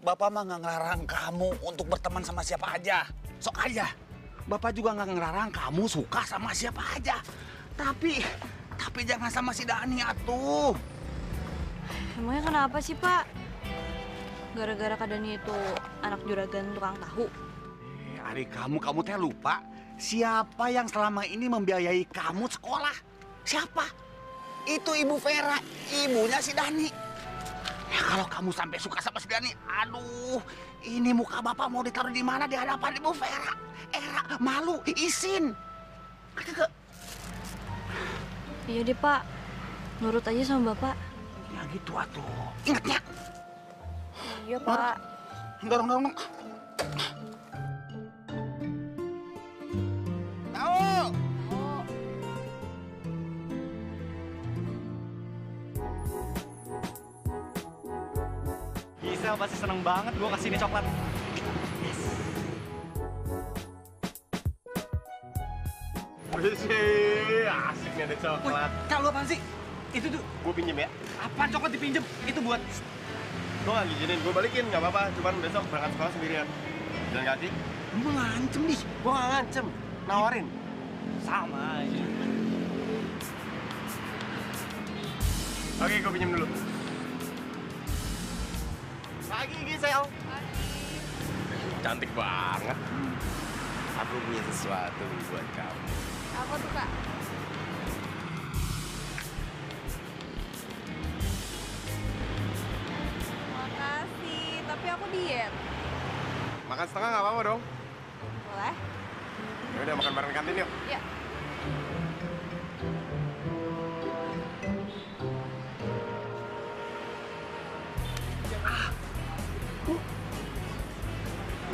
Bapak mah nggak ngelarang kamu untuk berteman sama siapa aja. Sok aja. Bapak juga nggak ngelarang kamu suka sama siapa aja. Tapi jangan sama si Dani atuh. Emangnya kenapa sih, Pak? Gara-gara Kak Dani itu anak juragan tukang tahu. Adik kamu teh lupa siapa yang selama ini membiayai kamu sekolah? Siapa? Itu Ibu Vera, ibunya si Dani. Ya kalau kamu sampai suka sama si Dani, aduh, ini muka bapak mau ditaruh di mana di hadapan Ibu Vera? Era, malu, izin. Iya deh, Pak. Nurut aja sama Bapak. Ya gitu atuh. Ingatnya. Iya, Pak. Dorong. Tahu. Gisel pasti seneng banget gue kasih ini coklat. Wih, asik nih ada coklat. Kak, lu apaan sih? Itu tuh, Gue pinjem ya. apaan coklat dipinjem? Itu buat... Gue gak ngizinin, gue balikin gak apa-apa. Cuman besok berangkat sekolah sendirian. Jalan kaki. Lu ngancem nih. Gue gak ngancem, nawarin. Sama aja. Oke, gue pinjem dulu. Pagi, Gisel. Cantik banget. Aku punya sesuatu buat kamu. Apa tuh, Kak? Makasih, tapi aku diet. Makan setengah gak apa-apa dong. Boleh? Ya udah makan bareng kantin yuk. Ya.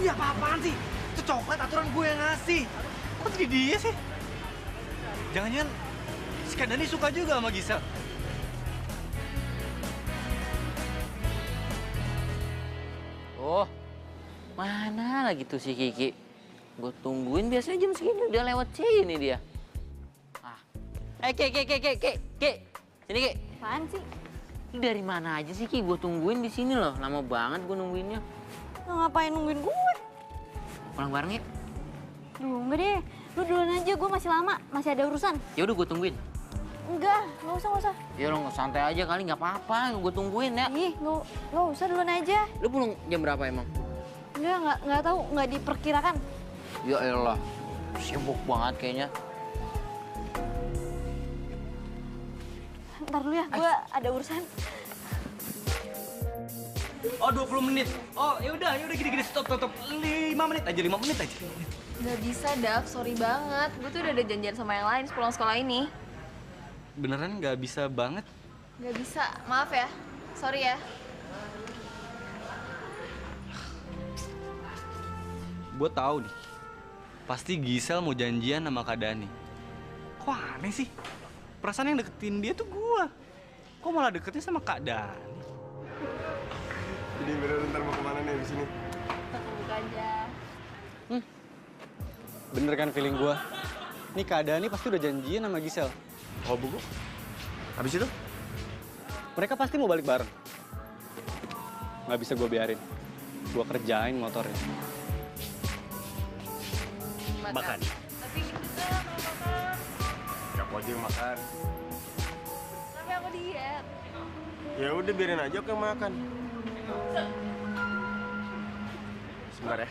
Iya apa-apaan sih? Itu coklat aturan gue yang ngasih. Kok jadi dia sih? Jangan-jangan si Kak Dani suka juga sama Gisel. Oh, mana lagi tuh si Kiki? Gue tungguin biasanya jam segini udah lewat sini dia. Ah, Ki. Sini Ki. Apaan sih? Lu dari mana aja sih Ki? Gue tungguin di sini loh. Lama banget gue nungguinnya. Lu ngapain nungguin gue? Pulang bareng yuk. Duh, enggak deh. Lu duluan aja, gue masih lama. Masih ada urusan. Ya udah gue tungguin. Enggak usah. Ya lo santai aja kali nggak apa-apa. Gue tungguin ya. Ih, nggak usah duluan aja. Lu pulang jam berapa emang? Nggak tahu, nggak diperkirakan. Ya elah, sibuk banget kayaknya. Ntar dulu ya, gue ada urusan. Oh 20 menit. Oh yaudah gini stop. 5 menit aja. Gak bisa, Dav. Sorry banget. Gue tuh udah ada janjian sama yang lain sepulang sekolah ini. Beneran nggak bisa banget? Gak bisa. Maaf ya. Sorry ya. Gue tahu nih. Pasti Gisel mau janjian sama Kak Dani. Kok aneh sih? Perasaan yang deketin dia tuh gue. Kok malah deketnya sama Kak Dani? Jadi bener ntar mau kemana nih di sini? Buka aja. Bener kan feeling gua? Nih Kak Dani pasti udah janjian sama Gisel. Oh buku. Habis itu? Mereka pasti mau balik bareng. Nggak bisa gua biarin. Gua kerjain motornya. Makan. Tapi gitu kan, mau makan. Kamu aja yang makan. Tapi aku diet. Ya udah biarin aja aku yang makan. Sebentar ya.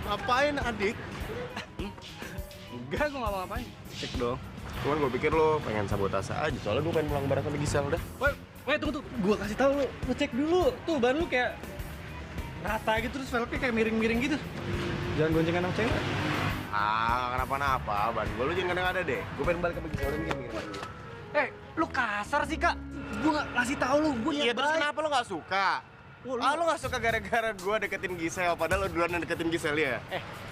Ngapain adik? Enggak, gue nggak mau ngapain. Cek dong. Cuman gue pikir lo pengen sabotase aja, soalnya gue pengen pulang bareng sama Gisel udah. Wait, tunggu. Gue kasih tahu lu cek dulu. Tuh, ban lu kayak rata gitu, terus velgnya kayak miring-miring gitu. Jangan gonceng anak cewek. Kenapa-napa, ban gue lu jangan kadang-ada deh. Gue pengen balik sama Gisel, udah mikir lagi. Lu kasar sih, Kak. Gue nggak ngasih tahu lu, gue Iya, terus kenapa lo gak suka? Oh, Lo gak suka gara-gara gue deketin Gisel, padahal lo duluan yang deketin Gisel ya?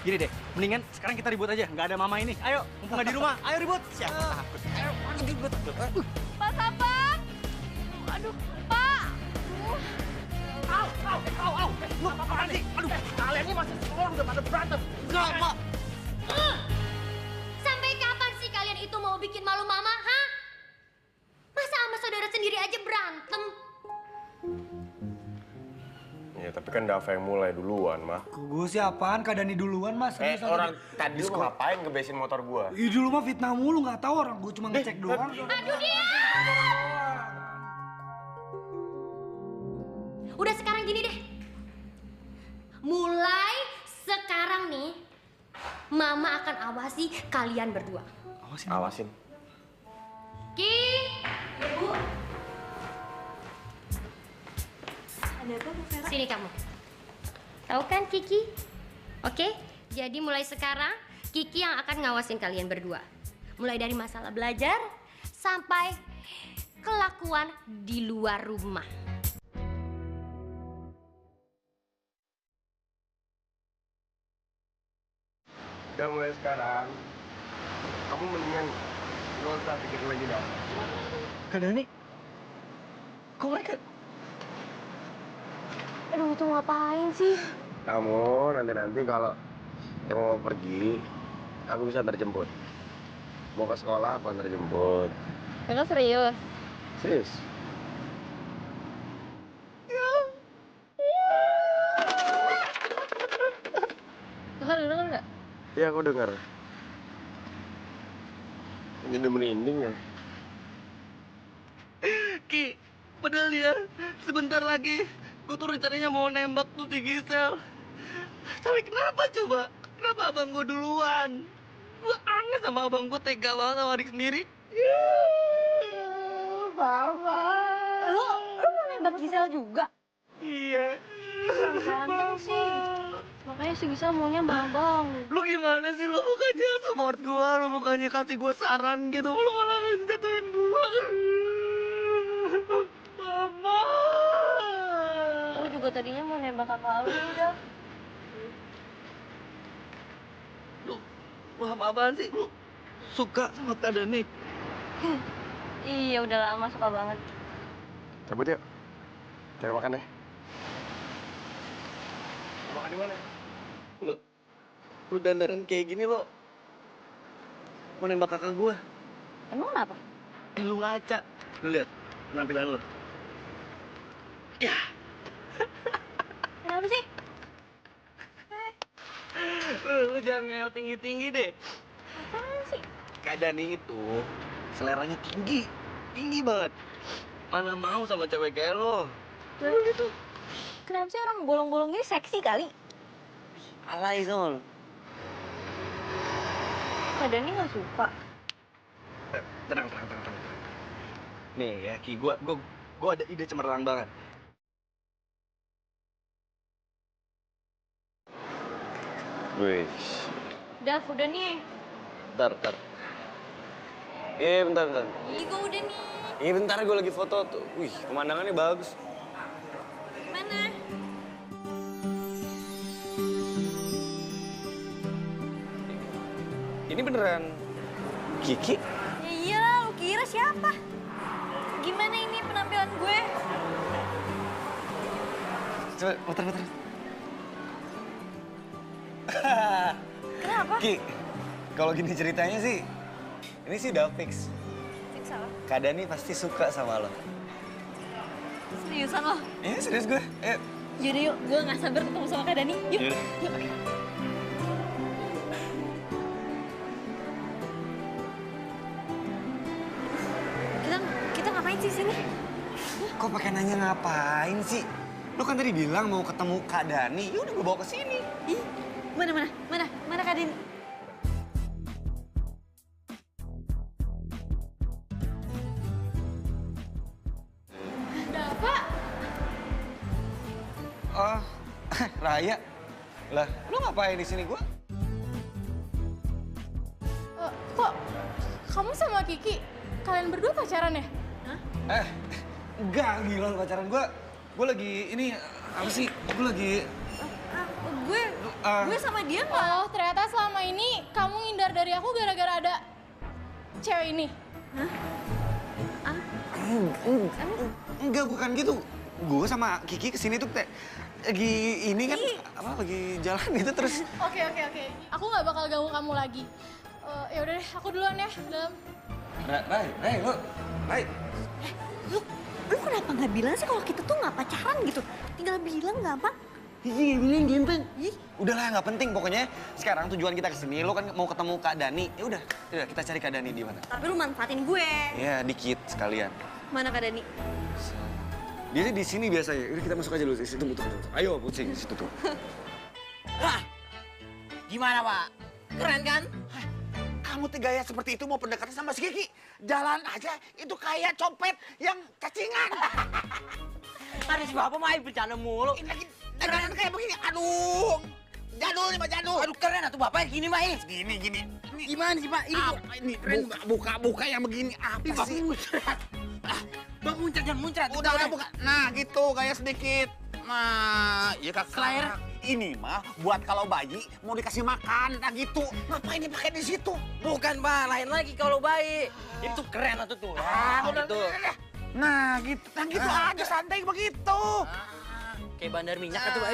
Gini deh, mendingan sekarang kita ribut aja. Nggak ada mama ini. Ayo, mumpung nggak di rumah. Ayo ribut. Siapa takut? Ayo, ribut. Pak Sapam! Aduh, Pak! Au. Lu apaan sih? Aduh, kalian ini masih sekolah udah pada berantem. Enggak, Pak. Sampai kapan sih kalian itu mau bikin malu mama, ha? Masa sama Kan Dava yang mulai duluan, mah. Gue sih apaan? Kak Dani duluan, Mas. Serius aja. Orang tadi lu ngapain ngebesin motor gua? Ih, dulu mah fitnah mulu, nggak tahu orang. Gue cuma ngecek doang. Aduh dia! Udah sekarang gini deh. Mulai sekarang nih, Mama akan awasi kalian berdua. Awasin. Ki, Ibu, Ada apa, Bu Vera? sini kamu. Tahu kan Kiki? Oke, jadi mulai sekarang Kiki yang akan ngawasin kalian berdua. Mulai dari masalah belajar sampai kelakuan di luar rumah. Udah mulai sekarang, kamu mendingan nggak usah pikir lagi dah. Kak Dani? Kok mereka? Aduh, itu ngapain sih? Kamu nanti kalau mau pergi, aku bisa terjemput. Mau ke sekolah, aku antar jemput. Kakak serius? Serius? Kakak denger nggak? Iya, aku dengar. Ini udah merinding ya. Ki, padahal ya sebentar lagi gue tuh rencananya mau nembak tuh si Gisel. Tapi kenapa coba? Kenapa abang gue duluan? Gue aneh sama abang gue, tega banget sama adik sendiri. Lu mau nembak Gisel juga? Iya. Ganteng sih. Makanya si Gisel maunya bang. Lu gimana sih? Lu bukannya support gue, lu bukannya kasih gue saran gitu, lu malah jatuhin gue. Mama. Aku juga tadinya mau nembak kakak lu udah. Lu paham apaan sih? Lu suka sama Kak Dani? Iya, udah lama suka banget. Cabut yuk. Cari makan ya. Makan di mana? Lu dandaran kayak gini lo mau nembak kakak gue. Emang kenapa? Lu ngaca. Lu lihat penampilan lu. Ya. Kenapa sih? Lu jangan ngel tinggi-tinggi deh. Apaan sih? Kak Dani itu seleranya tinggi. Tinggi banget. Mana mau sama cewek kayak lo. Gitu. Kenapa sih orang bolong-bolong ini seksi kali? Alay sama lo. Kak Dani nggak suka. Tenang. Nih ya, Ki, gua ada ide cemerlang banget. Wih. Dav, udah nih. Bentar. Bentar. Ih, gue udah nih. Bentar gue lagi foto tuh. Wih, pemandangannya bagus. Mana? Ini beneran Kiki? Ya iyalah, lu kira siapa? Gimana ini penampilan gue? Coba, muter. Kenapa? Ki, kalau gini ceritanya sih, ini sih udah fix. Fix apa? Kak Dani pasti suka sama lo. Seriusan lo? Iya, serius gue. Ayo. Yaudah yuk, gue gak sabar ketemu sama Kak Dani. Yuk. Yaudah. Kita ngapain sih sini? Kok pakai nanya ngapain sih? Lo kan tadi bilang mau ketemu Kak Dani, ya udah gue bawa ke sini. Ih, mana Kak Dani? Dava, Oh, Raya. Lah, lo ngapain di sini gua? kok kamu sama Kiki, kalian berdua pacaran ya? Enggak, gila lo pacaran gua. Gua lagi ini apa sih? Gua lagi Gue sama dia nggak? Oh, ternyata selama ini kamu ngindar dari aku gara-gara ada cewek ini. enggak bukan gitu. Gua sama Kiki kesini tuh lagi ini kan lagi jalan gitu terus. Oke. Aku nggak bakal ganggu kamu lagi. Ya udah deh, aku duluan ya dalam. Rai. Lu kenapa nggak bilang sih kalau kita tuh nggak pacaran gitu? Tinggal bilang gampang. Ih, ini gempeng. Ih, udahlah nggak penting pokoknya. Sekarang tujuan kita kesini, lo kan mau ketemu Kak Dani. Ya udah kita cari Kak Dani di mana? Tapi lu manfaatin gue. Ya dikit sekalian. Mana Kak Dani? Dia sih di sini biasanya. Udah kita masuk aja dulu. Situ tunggu. Ayo pusing di situ tuh. Wah, gimana Pak? Keren kan? Kamu tuh gaya seperti itu mau pendekatan sama si Kiki? Jalan aja, itu kayak copet yang cacingan. Tadi si Bapak main bercanda mulu. Ini lagi jalan kayak begini, aduh. Jadul nih Pak, jadul. Aduh keren atuh Bapak gini mah ini. Gini. Ini, Gimana sih Pak? Ini apa ini? Buka yang begini. Apa sih? Bang muncrat jangan muncrat. Udah buka. Nah gitu, kayak sedikit. Nah, ya Kak. Slayer. Ini mah buat kalau bayi mau dikasih makan, nah gitu. Ngapain dipakai di situ? Bukan Pak, lain lagi kalau baik. Itu keren atuh tuh. Gitu. Nah gitu aja santai begitu. Kayak bandar minyak atuh Pak.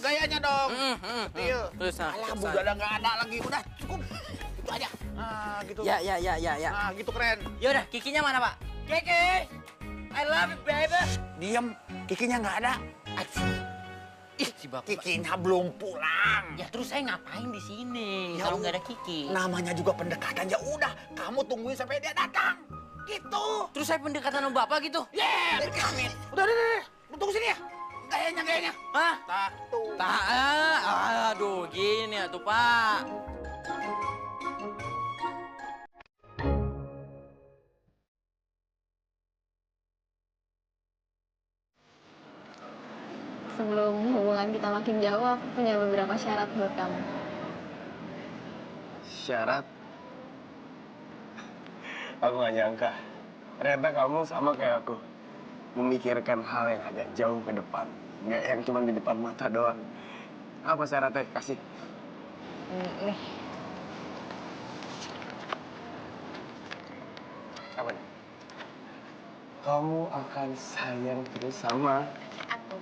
Gayanya dong. Iya. Terus Alah, budaya nggak ada lagi. Udah cukup. Itu aja. Nah gitu. Ya. Nah gitu keren. Yaudah, Kikinya mana Pak? Kiki, I love you baby. Diem, Kikinya nggak ada. Ih, si Bapak. Kikinya belum pulang. Ya terus saya ngapain di sini Ya kalau nggak ada Kiki? Namanya juga pendekatan, ya udah. Kamu tungguin sampai dia datang. Gitu. Terus saya pendekatan sama Bapak gitu? Yeah, udah. Lu tunggu sini ya. Gayanya. Hah? Satu. Aduh, gini atuh Pak. Sebelum hubungan kita makin jauh, aku punya beberapa syarat buat kamu. Syarat? Aku gak nyangka. Ternyata kamu sama kayak aku. Memikirkan hal yang agak jauh ke depan. Nggak yang cuma di depan mata doang. Apa syaratnya? Kasih. Nih, Apa nih? Kamu akan sayang terus sama aku.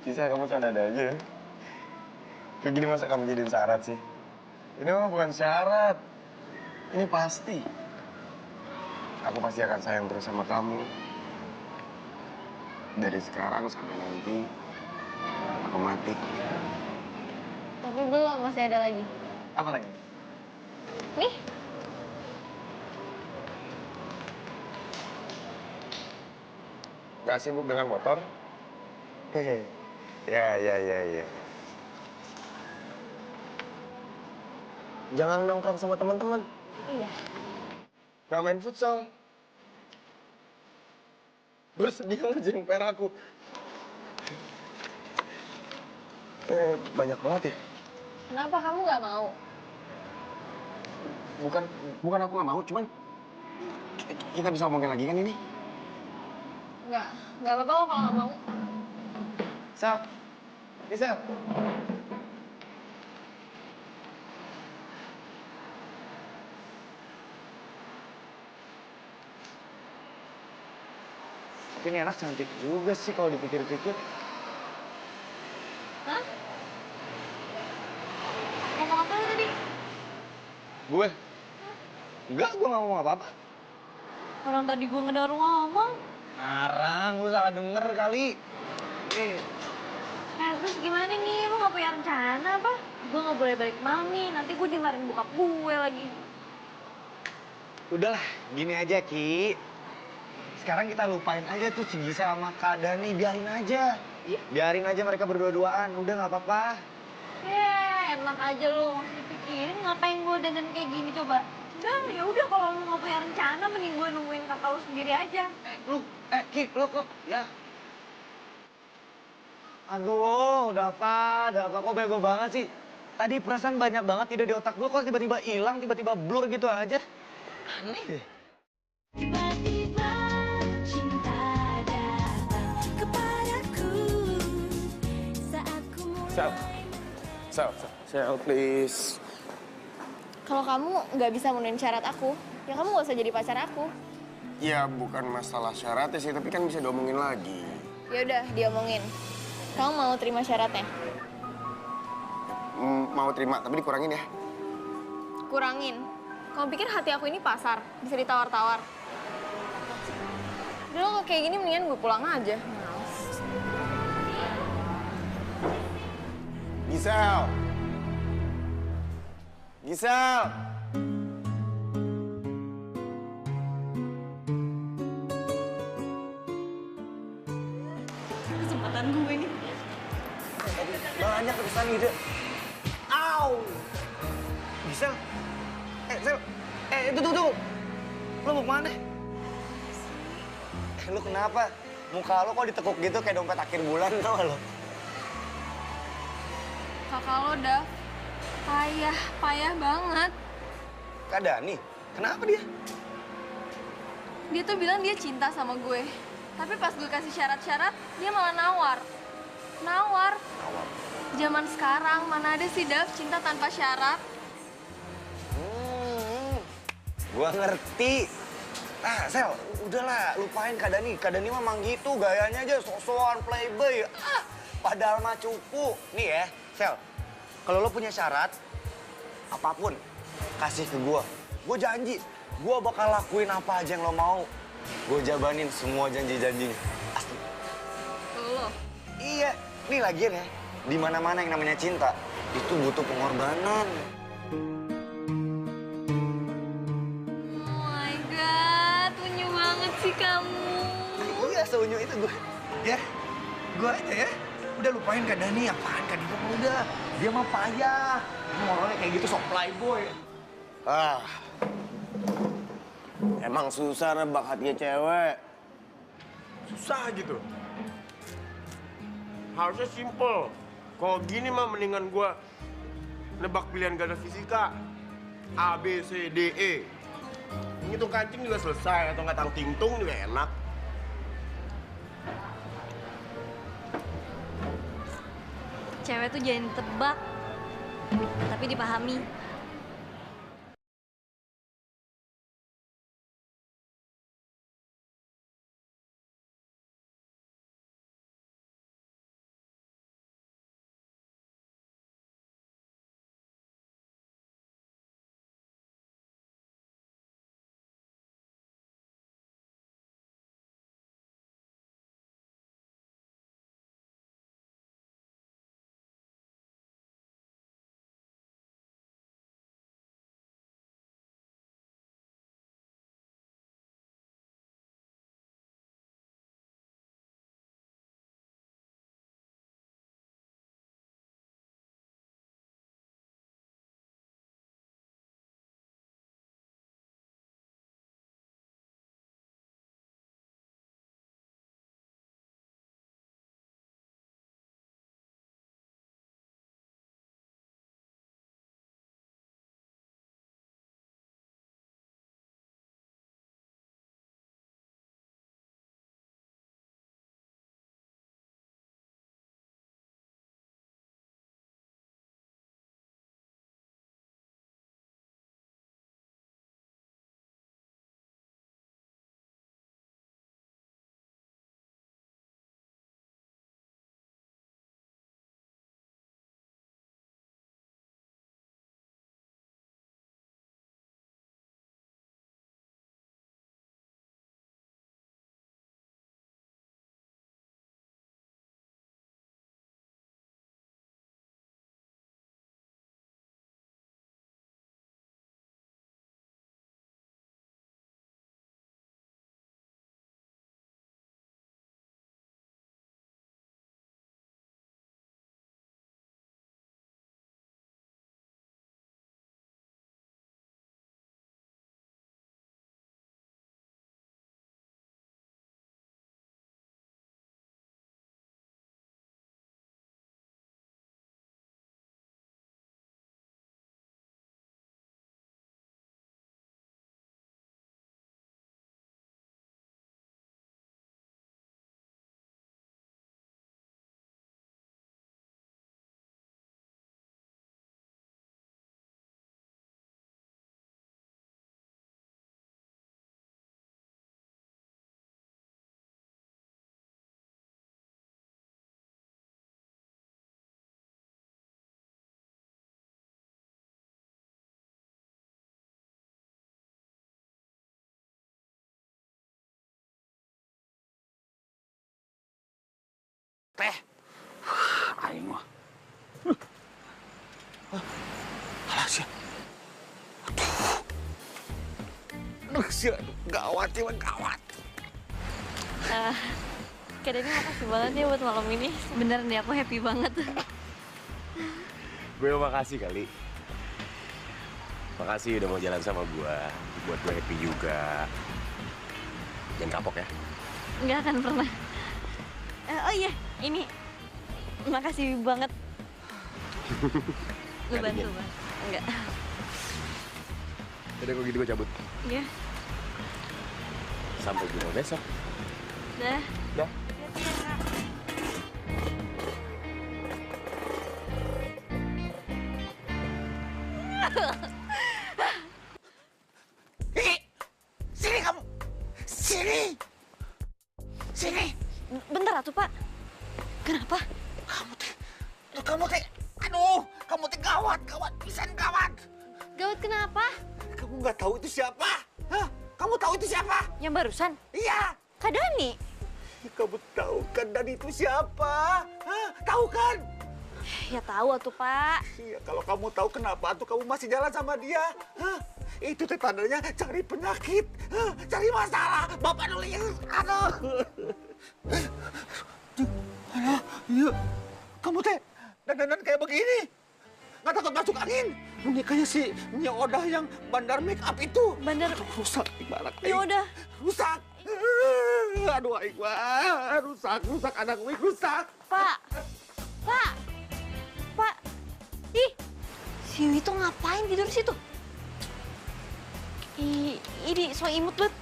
bisa kamu ada aja. Kayak gini masa kamu jadiin syarat sih? Ini mah bukan syarat. Ini pasti. Aku pasti akan sayang terus sama kamu. Dari sekarang sampai nanti aku mati. Tapi belum, masih ada lagi. Apa lagi? Nih. Gak sibuk dengan motor? Hehe. Ya. Jangan nongkrong sama teman-teman. Iya. Gak main futsal. Bersedia ngejeng per aku. Banyak banget ya? Kenapa kamu nggak mau? Bukan aku nggak mau, cuman kita bisa ngomongin lagi kan ini? Nggak apa-apa kok kalau nggak mau. Sel, ini Sel. Tapi ini anak cantik juga sih kalau dipikir-pikir. Hah? Ngomong apa lu tadi? Gue? Enggak, gue nggak mau apa-apa. Orang tadi gue ngedaru ngomong. Ngarang, lu salah denger kali. Terus gimana nih? Lu gak punya rencana apa? Gue gak boleh balik malam nih, nanti gue dimarahin bokap gue lagi. Udahlah, gini aja Ki. Sekarang kita lupain aja tuh si Gisa sama Kak Dani, biarin aja. Biarin aja mereka berdua-duaan, udah nggak apa-apa. Enak aja lu, masih dipikirin ngapain gue dandan kayak gini coba. Udah kalau lu gak punya rencana, mending gue nungguin kakak lu sendiri aja. Ki, lu kok, ya. Aduh, udah apa, kok bego banget sih. Tadi perasaan banyak banget ide di otak gue, kok tiba-tiba hilang, tiba-tiba blur gitu aja. Aneh deh. Tiba-tiba cinta datang kepadaku saat ku mulai. Sel, please. Kalau kamu nggak bisa memenuhi syarat aku, ya kamu nggak usah jadi pacar aku. Ya, bukan masalah syaratnya sih, tapi kan bisa diomongin lagi. Ya udah, diomongin. Kamu mau terima syaratnya? Mau terima, tapi dikurangin ya. Kurangin. Kamu pikir hati aku ini pasar, bisa ditawar-tawar? Udah lo kayak gini mendingan gue pulang aja. Males. Gisel. Gisel. Kesempatan gue nih. Banyak kesan ide. Au. Gisel. Sel. Tunggu. Lo mau kemana? Lo kenapa? Muka lo kok ditekuk gitu kayak dompet akhir bulan, tau gak lo? Kakak lo, Dav, payah banget. Kak Dani, kenapa dia? Dia tuh bilang dia cinta sama gue. Tapi pas gue kasih syarat-syarat, dia malah nawar. Nawar. Zaman sekarang, mana ada sih, Dav, cinta tanpa syarat? Gua ngerti. Ah, Sel, udahlah, lupain Kak Dani. Kak Dani memang gitu, gayanya aja sok-sokan playboy. Padahal mah cupu. Nih ya, Sel, kalau lo punya syarat, apapun, kasih ke gua. Gua janji, gua bakal lakuin apa aja yang lo mau. Gua jabanin semua janji-janjinya. Asli. Lo? Iya, nih lagian ya, di mana-mana yang namanya cinta, itu butuh pengorbanan. Sih kamu. Iya, seunyu itu gue. Ya, gue aja ya. Udah lupain Kak Dani, apaan Kak Dani? Udah, dia mah payah. Ngorongnya kayak gitu sok playboy. Emang susah nebak hatinya cewek. Susah gitu. Harusnya simple. Kalau gini mah mendingan gua nebak pilihan ganda fisika. A, B, C, D, E. Ngitung kancing juga selesai, atau nggak tang tingtung juga enak. Cewek tuh jangan ditebak, tapi dipahami. Teh. Aing mah. Sia. Aduh, Sia. Gawat, Cia. Gawat. Kak Dani makasih banget ya buat malam ini. Beneran deh, aku happy banget. Gue makasih kali. Makasih udah mau jalan sama gue. Buat gue happy juga. Jangan kapok ya. Nggak akan pernah. Oh iya, ini. Makasih banget. Lu bantu, Bang. Enggak. Udah kok gitu gue cabut. Iya. Sampai jumpa besok. Dah. Dah. Sini kamu. Sini. Sini. Bentar atuh, Pak. Kenapa? Kamu teh. Aduh, kamu teh gawat, pisan gawat. Gawat kenapa? Kamu nggak tahu itu siapa? Hah? Kamu tahu itu siapa? Yang barusan? Iya. Kak Dani. Kamu tahu kan Dani itu siapa? Hah? Tahu kan? Ya tahu atuh, Pak. Iya, kalau kamu tahu kenapa tuh kamu masih jalan sama dia? Hah? Itu teh tandanya cari penyakit, hah? Cari masalah. Bapak dulu yang aduh. Aduh, iya. Kamu teh dandanan kayak begini. Nggak takut masuk angin. Menikahnya si Nya Odah yang bandar make up itu. Bandar rusak ibarat. Ya udah. Rusak. Aduh, Iqbal. Rusak anak gue rusak. Pak. Ih, si Wi tuh ngapain tidur di situ? Ini so imut banget.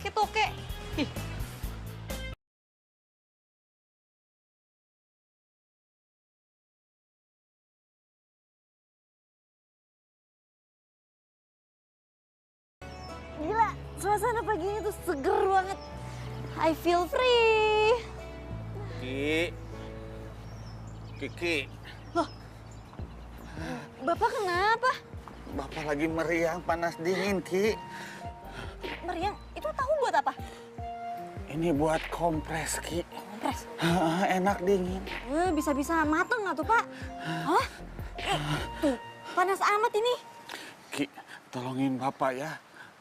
Kayak toke. Ih. Gila, suasana pagi ini tuh seger banget. I feel free. Kiki. Loh, Bapak kenapa? Bapak lagi meriang, panas dingin, Ki. Meriang, itu tahu buat apa? Ini buat kompres, Ki. Kompres? Enak dingin. Bisa-bisa mateng nggak tuh, Pak? Hah? Tuh, panas amat ini. Ki, tolongin Bapak ya.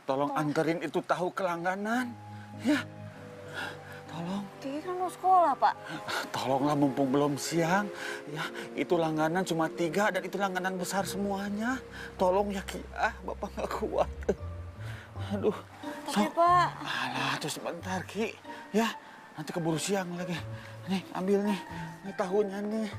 Tolong anterin itu tahu ke langganan. Ya, tolong. Kiki kan mau sekolah, Pak. Tolonglah mumpung belum siang. Ya, itu langganan cuma 3 dan itu langganan besar semuanya. Tolong ya, Ki. Bapak nggak kuat. Aduh. Tapi, Pak. Alah, tuh sebentar, Ki. Ya, nanti keburu siang lagi. Nih, ambil nih. Ini tahunya nih.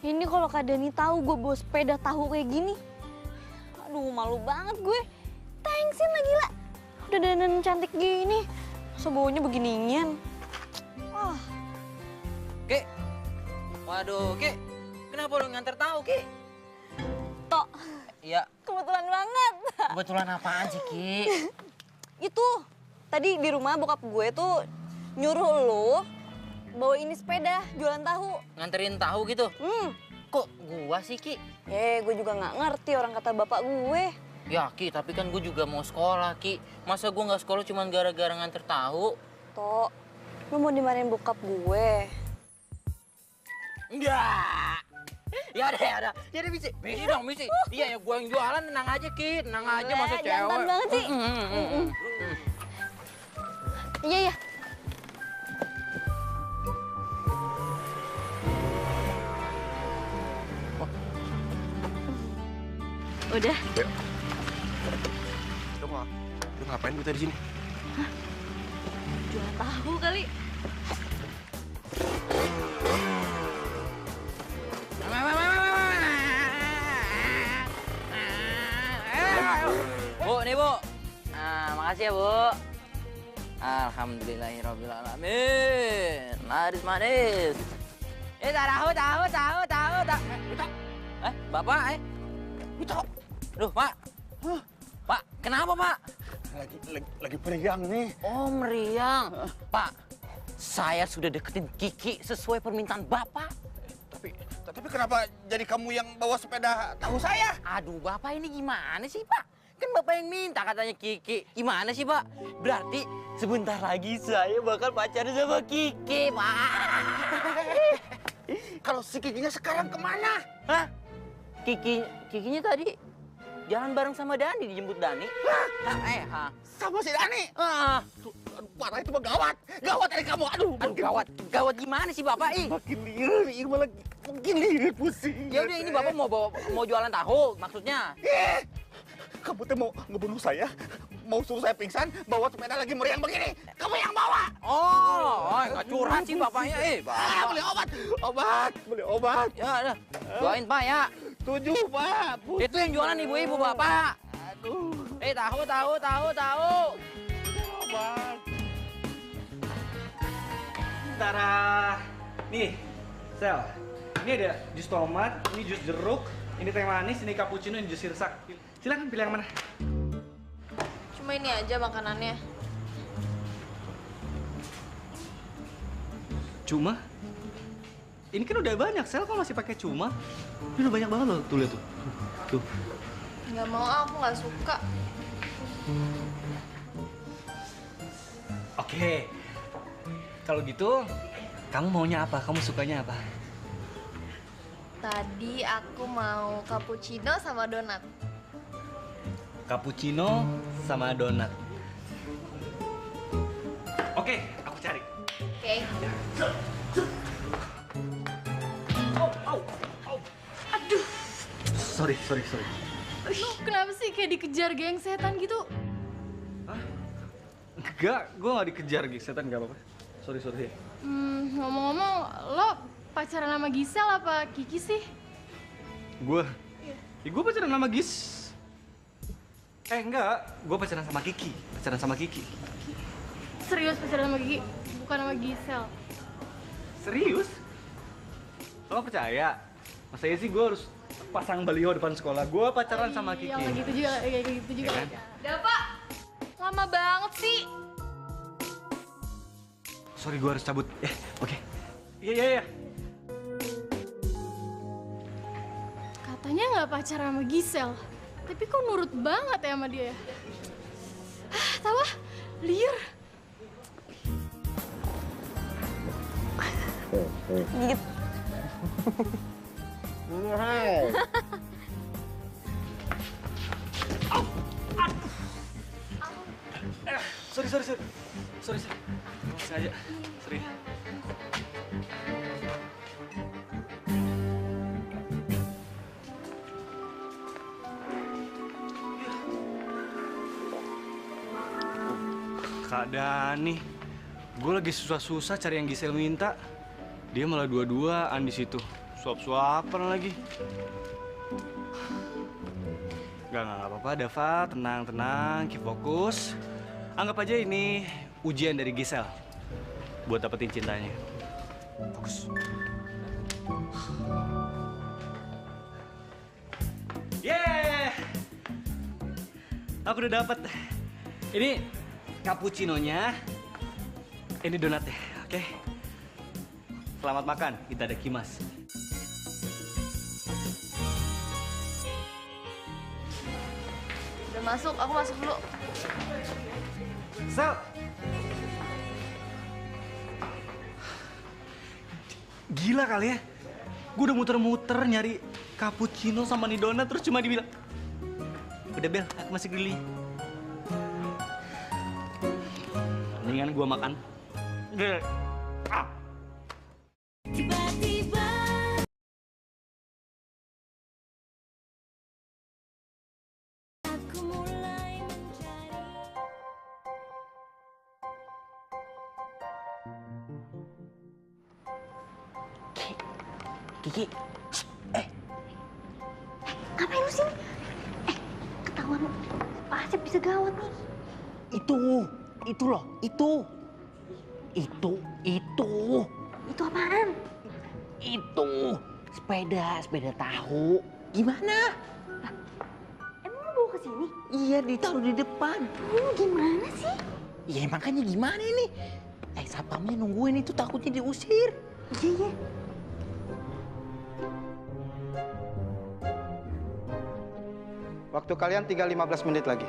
Ini kalau Kak Dani tahu gue bawa sepeda tahu kayak gini. Aduh, malu banget gue. Thanksin lah gila. Udah dandan cantik gini. Masa baunya beginian. Ki. Waduh, Ki. Kenapa lu nganter tahu, Ki? Tok. Iya. Kebetulan banget. Kebetulan apaan sih, Ki? Itu. Tadi di rumah bokap gue tuh nyuruh lo bawa ini sepeda, jualan tahu. Nganterin tahu gitu? Kok gua sih, Ki? Gue juga nggak ngerti orang kata bapak gue. Ya, Ki, tapi kan gue juga mau sekolah, Ki. Masa gue nggak sekolah cuma gara-gara nganter tahu? Tok, lu mau dimarahin bokap gue? Enggak. Ya ada. Ya ada misi dong, misi. Iya, ya gue yang jualan, tenang aja, Ki. Tenang aja, masa cewek. Jantan banget sih. Iya. Udah. Yuk. Lu ngapain kita di sini? Jualan tahu kali. Bu, nih Bu. Nah, makasih ya Bu. Alhamdulillahirrabbilalamin. Laris manis. Tahu. Bapak, Itu. Duh, Pak. Pak, kenapa, Pak? Lagi meriang nih. Oh, meriang. Pak, saya sudah deketin Kiki sesuai permintaan Bapak. Tapi kenapa jadi kamu yang bawa sepeda tahu saya? Aduh, Bapak ini gimana sih, Pak? Kan Bapak yang minta katanya Kiki. Gimana sih, Pak? Berarti sebentar lagi saya bakal pacaran sama Kiki, Pak. Kalau si Kikinya sekarang kemana? Hah? Kikinya tadi jalan bareng sama Dani, dijemput Dani. Hah? Sama si Dani? Ah. Aduh, parah itu mah gawat. Gawat dari kamu. Aduh, Gawat gimana sih Bapak? Makin lirik malah makin lirik pusing. Ya udah ini Bapak mau jualan tahu maksudnya. Kamu tuh mau ngebunuh saya? Mau suruh saya pingsan, bawa sepeda lagi meriang begini? Kamu yang bawa? Oh, nggak curhat sih Bapaknya. Bapak. Beli obat. Ya udah, doain Pak ya. 7, Pak. Itu yang jualan ibu-ibu Bapak. Aduh. Tahu. Obat. Tara. Nih, Sel. Ini ada jus tomat, ini jus jeruk, ini teh manis, ini cappuccino, ini jus sirsak. Silakan pilih yang mana. Cuma ini aja makanannya. Cuma? Ini kan udah banyak, Sel. Kok masih pakai cuma? Ini udah banyak banget loh. Tuh, lihat tuh. Tuh. Nggak mau, aku nggak suka. Oke. Kalau gitu, kamu maunya apa? Kamu sukanya apa? Tadi aku mau cappuccino sama donat. Cappuccino sama donat. Oke, aku cari. Oke. Aduh. Sorry. Lu kenapa sih kayak dikejar geng setan gitu? Enggak, gue gak dikejar, setan gak apa-apa. Sorry. Ngomong-ngomong, lo pacaran sama Gisel apa Kiki sih? Gue? Ya gue pacaran sama Gis. Enggak, gue pacaran sama Kiki. Serius pacaran sama Kiki? Bukan sama Gisel? Serius? Lo percaya? Masa iya sih gue harus pasang baliho depan sekolah? Gue pacaran sama Kiki. Yang gitu juga. Ya kan? Dapa, lama banget sih. Sorry, gue harus cabut. Oke. Iya. Katanya nggak pacaran sama Gisel, tapi kok nurut banget ya sama dia ya? Tahu ah, liar. Sorry. Sengaja. Sorry. Kak Dani, gue lagi susah-susah cari yang Gisel minta. Dia malah dua-duaan di situ, suap-suapan lagi. Gak apa-apa, Dava. Tenang, keep fokus. Anggap aja ini ujian dari Gisel buat dapetin cintanya. Fokus. Yeah! Aku udah dapet. Ini cappuccino-nya, ini donatnya, oke? Selamat makan, kita ada Kimas. Udah masuk, aku masuk dulu. Sel! Gila kali ya? Gue udah muter-muter nyari cappuccino sama nih donat, terus cuma dibilang, udah Bel, aku masih geli. Mendingan gue makan. Tiba-tiba aku mulai mencari. Kiki. Ngapain lu sini? Ketahuan Pak Asep bisa gawat nih. Itu loh, itu. Itu apaan? Itu sepeda tahu. Gimana? Emang lu bawa ke sini? Iya, ditaruh di depan. Gimana sih? Ya makanya gimana ini? Satpamnya nungguin itu, takutnya diusir. Iya. Waktu kalian tinggal 15 menit lagi.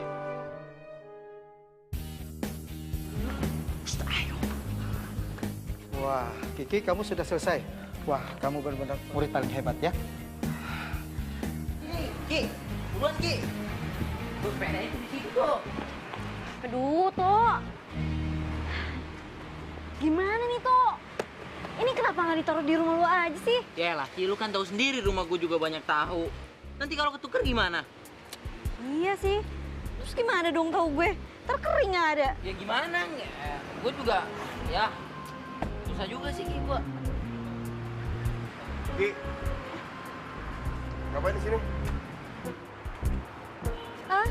Wah, Kiki, kamu sudah selesai. Wah, kamu benar-benar murid paling hebat ya. Ki, buruan Ki. Tuh sepeda itu di situ tuh. Aduh, Tok. Gimana nih, Tok? Ini kenapa nggak ditaruh di rumah lu aja sih? Yaelah, Ki, lu kan tahu sendiri rumah gue juga banyak tahu. Nanti kalau ketuker gimana? Iya sih. Terus gimana dong tahu gue? Terkering nggak ada. Ya gimana? Gue juga, ya susah juga sih Ki gue. Ki, ngapain di sini? Hah?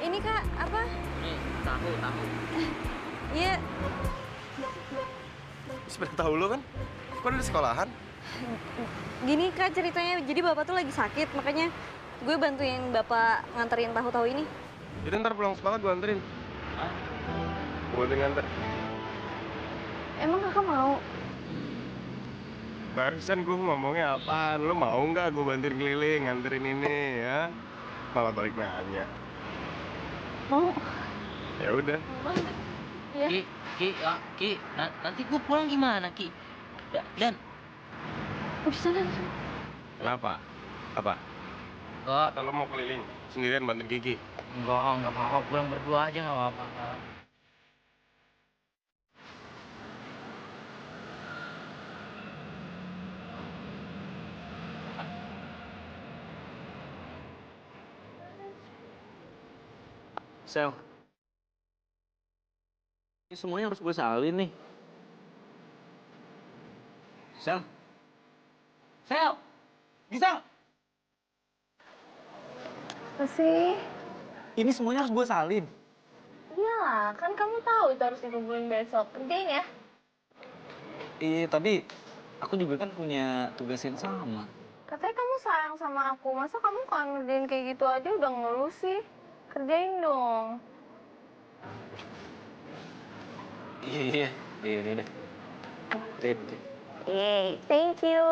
Ini Kak, apa? Nih, tahu. Iya, Sepeda tahu lo kan? Kok ada di sekolahan? gini Kak ceritanya. Jadi Bapak tuh lagi sakit, makanya gue bantuin Bapak nganterin tahu-tahu ini. Jadi ntar pulang sekolah gue anterin. Gue bantuin nganter. Emang Kakak mau? Barusan gue ngomongnya apaan? Lo mau nggak gue bantuin keliling nganterin ini ya? Malah balik nanya. Mau. Ya udah. Iya. Ki, nanti gue pulang gimana Ki? Dan Bisa kan? Kenapa? Apa? enggak, Kalau mau keliling sendirian bantuin Kiki. enggak apa-apa, pulang berdua aja nggak apa-apa. Sel, ini semuanya harus gue salin nih. Sel, Gisel, Apa sih? ini semuanya harus gue salin. Iyalah, kan kamu tahu itu harus dikumpulin besok. Kerjain ya. Iya, tapi aku juga kan punya tugas yang sama. Katanya kamu sayang sama aku. Masa kamu kalau ngerjain kayak gitu aja udah ngeluh sih? Kerjain dong. Iya, udah. Yay, thank you.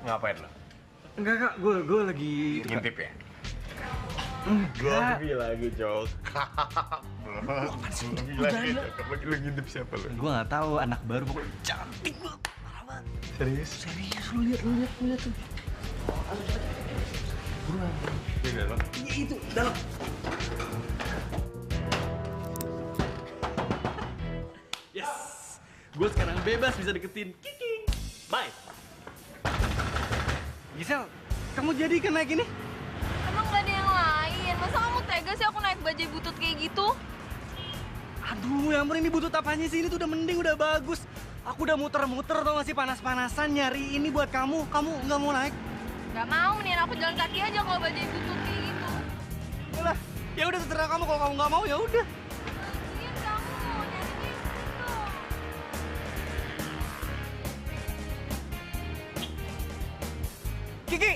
Ngapain lo? Enggak, Kak. Gue lagi... Ngintip ya? Enggak. Gue lagi, Jok. Belum. Lagi lo ngintip siapa lo? Gue nggak tahu, anak baru pokoknya cantik banget. Parah banget. Serius? Serius, lu lihat tuh. Buruan. Di dalam? Iya itu, dalam. Yes, gue sekarang bebas bisa deketin Kiki. Bye. Gisel, kamu jadi kan naik ini? Emang gak ada yang lain? Masa kamu tega sih aku naik bajai butut kayak gitu? Aduh, ya ampun, ini butut apanya sih? Ini tuh udah mending, udah bagus. Aku udah muter-muter tau gak sih, panas-panasan nyari ini buat kamu. Kamu nggak mau naik? Gak mau, mendingan aku jalan kaki aja kalau bajai butut kayak gitu. Udah, ya udah terserah kamu. Kalau kamu nggak mau ya udah. Iya kamu, nyari kayak gitu. Kiki,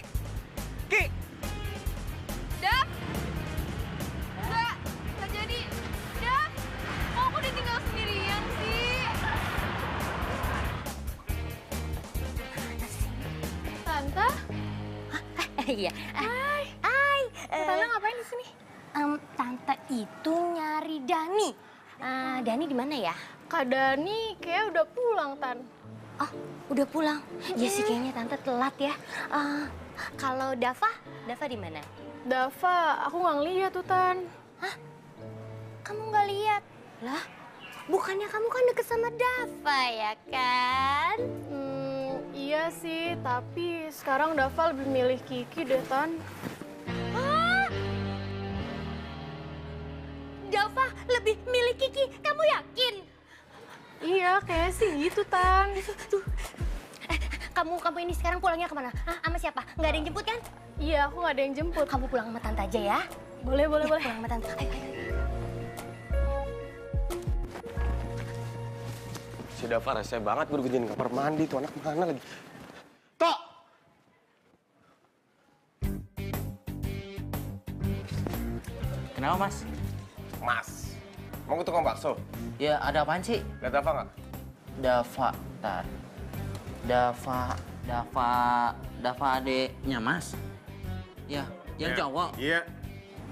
Dap! Nggak jadi. Dap! Kok aku ditinggal sendirian sih? Tante? Iya. Hai. Tante ngapain di sini? Tante itu nyari Dani. Dani di mana ya? Kak Dani kayak udah pulang, Tan. Oh, udah pulang. Ya sih kayaknya Tante telat ya. Kalau Dava di mana? Dava, aku nggak ngeliat tuh, Tan. Hah? Kamu nggak lihat? Lah, bukannya kamu kan deket sama Dava ya kan? Iya sih, tapi sekarang Dava lebih milih Kiki deh, Tan. Hah? Dava lebih milih Kiki, kamu yakin? Iya, kayaknya sih gitu, Tan. Kamu ini sekarang pulangnya kemana? Hah, sama siapa? Nggak ada yang jemput kan? Iya, aku nggak ada yang jemput. Kamu pulang sama Tante aja ya? Boleh. Pulang sama Tante. Ayo. Si Dava rese banget gue dikerjain kamar mandi. Tuh anak mana lagi? Tok! Kenapa, Mas? Mas, mau ke tukang bakso? Ya, ada apaan sih? Lihat Dava nggak? Dava adeknya, Mas? Ya, yang cowok? Iya.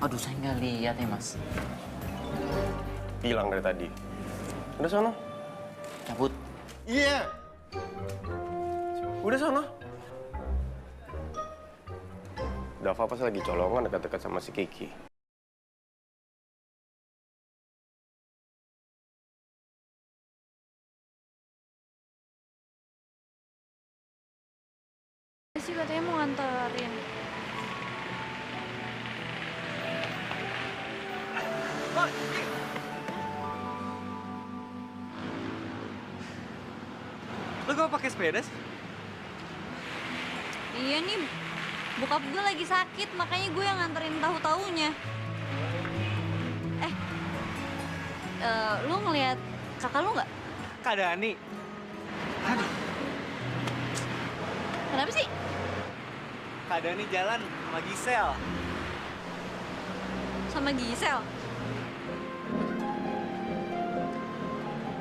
Aduh, saya nggak lihat ya, Mas. Hilang dari tadi. Udah sono. Cabut. Iya. Udah sono. Dava pas lagi colongan dekat-dekat sama si Kiki. Sih katanya mau nganterin. Lo kok pakai sepeda sih? Iya nih, bokap gue lagi sakit, makanya gue yang nganterin tahu-tahunya. Lu ngeliat kakak lu nggak? Kak Dani. Aduh. Kenapa sih? Kak Dani jalan sama Gisel. Sama Gisel?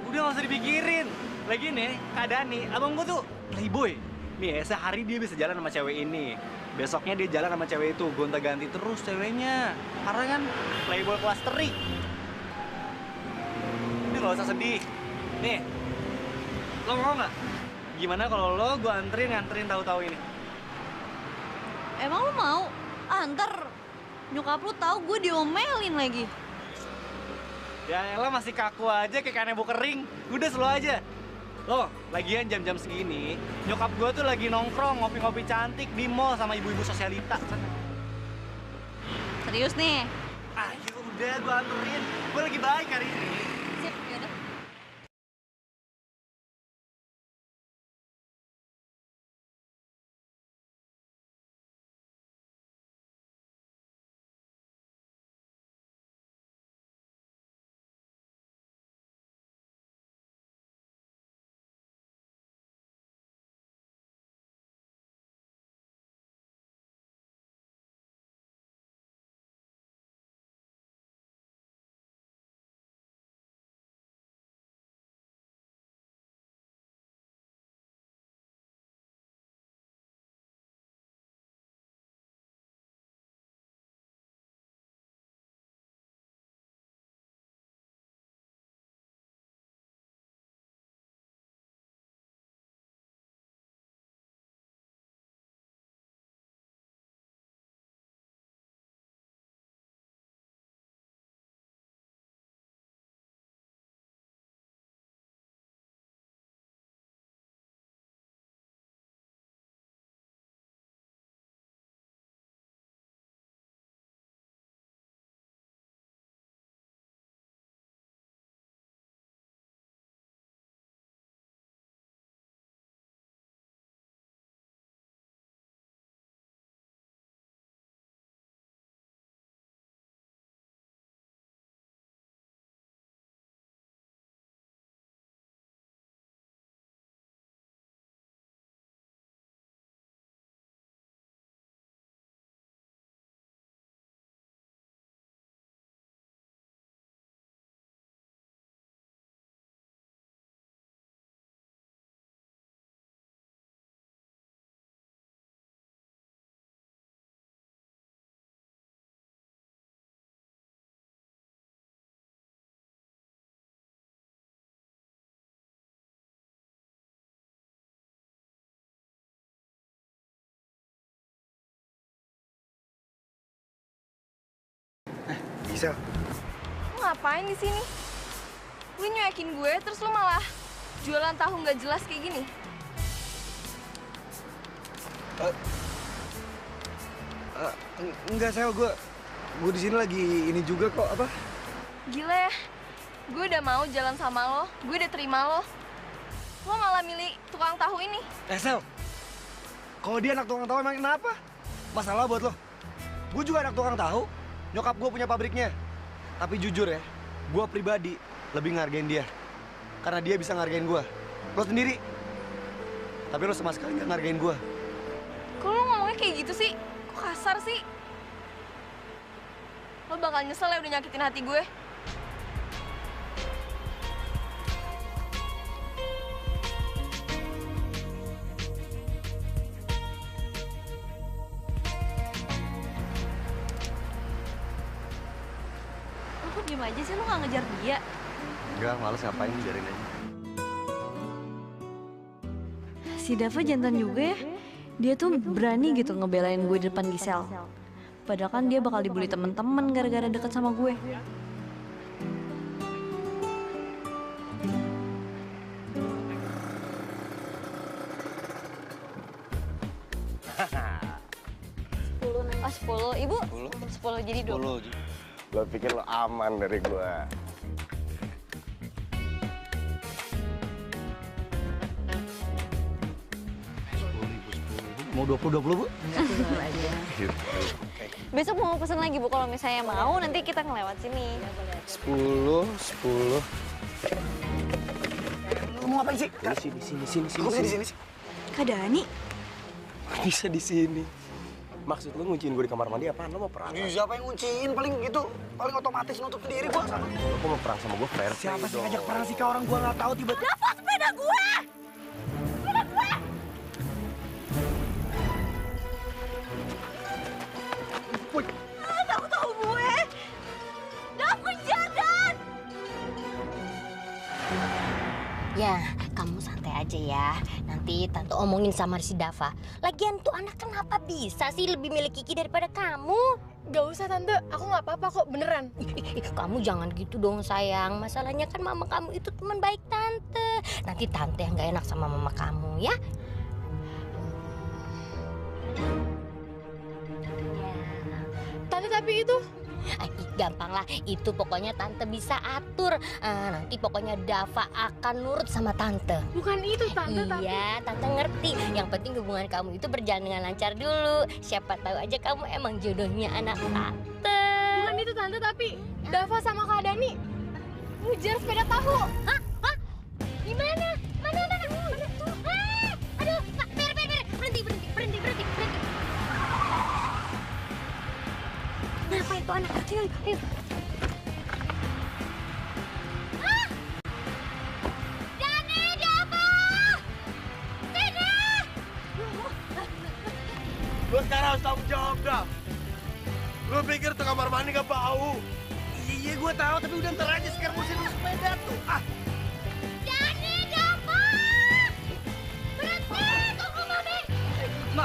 Udah nggak usah dipikirin. Lagi nih, Kak Dani, abang gua tuh playboy. Nih, sehari dia bisa jalan sama cewek ini. Besoknya dia jalan sama cewek itu, gonta-ganti terus ceweknya. Karena kan playboy kelas teri. Udah nggak usah sedih. Nih, lo mau nggak? Gimana kalau lo gua nganterin tahu-tahu ini? Emang lu mau? Ntar nyokap lu tahu gue diomelin lagi. Ya elah masih kaku aja kayak kanebo kering. Udah slow aja. Loh, lagian jam-jam segini, nyokap gue tuh lagi nongkrong, ngopi-ngopi cantik di mall sama ibu-ibu sosialita. Serius nih? Ayo udah, gue anterin. Gue lagi baik hari ini. Sip, yaudah. Gisel. Lu ngapain di sini? Lu nyuekin gue, terus lu malah jualan tahu nggak jelas kayak gini? Enggak, Sel, gue di sini lagi ini juga kok, apa? Gila ya, gue udah mau jalan sama lo, gue udah terima lo. Lo malah milih tukang tahu ini. Sel, kalau dia anak tukang tahu emang kenapa? Masalah buat lo. Gue juga anak tukang tahu, nyokap gue punya pabriknya. Tapi jujur ya, gue pribadi lebih ngargain dia. Karena dia bisa ngargain gue. Lo sendiri. Tapi lo sama sekali nggak ngargain gue. Kok lo ngomongnya kayak gitu sih? Kok kasar sih? Lo bakal nyesel ya udah nyakitin hati gue. Lo kok diem aja sih? Lo gak ngejar dia? Enggak, males ngapain, biarin aja. Si Dava jantan juga ya. Dia tuh berani gitu ngebelain gue di depan Gisel. Padahal kan dia bakal dibully temen-temen gara-gara deket sama gue. Oh, 10. Ibu? 10 jadi 20. Lo pikir lo aman dari gua? Mau 20, Bu? Besok mau pesen lagi Bu, kalau misalnya mau nanti kita ngelewat sini. 10. Lu mau ngapain sih? Sini. Kok bisa di sini sih? Kak Dani? Bisa di sini. Maksud lu ngunciin gue di kamar mandi apaan? Lo mau perang? Siapa yang ngunciin? Paling otomatis nutup sendiri gua. Lo kok mau perang sama gue fair? Siapa sih ngajak perang sih? Orang gua nggak tahu tiba-tiba. Dava, sepeda gue! Sepeda gue! Tahu gue! Dava, jangan! Ya, kamu santai aja ya. Nanti tante omongin sama si Dava. Lagian tuh anak kenapa bisa sih lebih milih Kiki daripada kamu? Gak usah tante, aku gak apa-apa kok, beneran. Kamu jangan gitu dong sayang. Masalahnya kan mama kamu itu teman baik tante. Nanti tante yang gak enak sama mama kamu ya. Tante tapi itu... Gampang lah, itu pokoknya tante bisa atur. Nanti pokoknya Dava akan nurut sama tante. Bukan itu tante, tapi... Iya, tante ngerti. Yang penting hubungan kamu itu berjalan dengan lancar dulu. Siapa tahu aja kamu emang jodohnya anak tante. Bukan itu tante, tapi Dava sama Kak Dani ngejar sepeda tahu. Hah? Gimana? Mana? Aduh, berhenti. Ngapain tuh anak? Ayo. Dani, Dava! Sini! Lo sekarang harus tanggung jawab, Dav. Lo pikir tuh kamar mandi gak bau? Iya, gue tahu, tapi udah ntar aja sekarang musim sepeda tuh. Dani, Dava! Berhenti! Tunggu, Mami! Ma!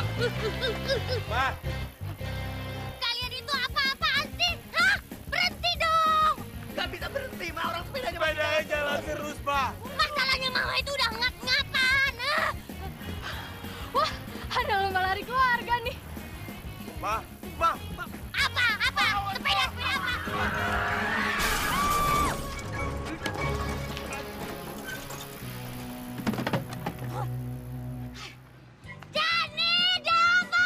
Kalian itu apa-apaan sih? Hah? Berhenti dong! Gak bisa berhenti, Ma. Orang sepedanya Sepedanya jalan terus, Pak. Masalahnya Mama itu udah ngap-ngapan. Wah, ada lomba lari keluarga nih. Ma. Apa? Sepeda apa? Dani, Dava,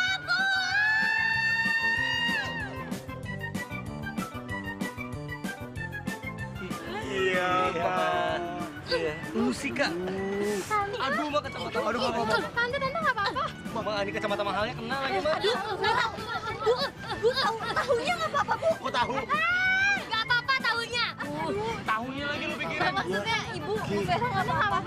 Iya, Pak. Musika. Aduh, Ma, kacamata. Aduh, Ma. Tante nggak apa-apa. Mama, ini kacamata mahalnya kena lagi, Ma. Bu, tahunya nggak apa-apa, Bu. Gue tahu. Nggak apa-apa tahunya. Tahunya lagi lu pikirin. Maksudnya Ibu Vera nggak apa-apa.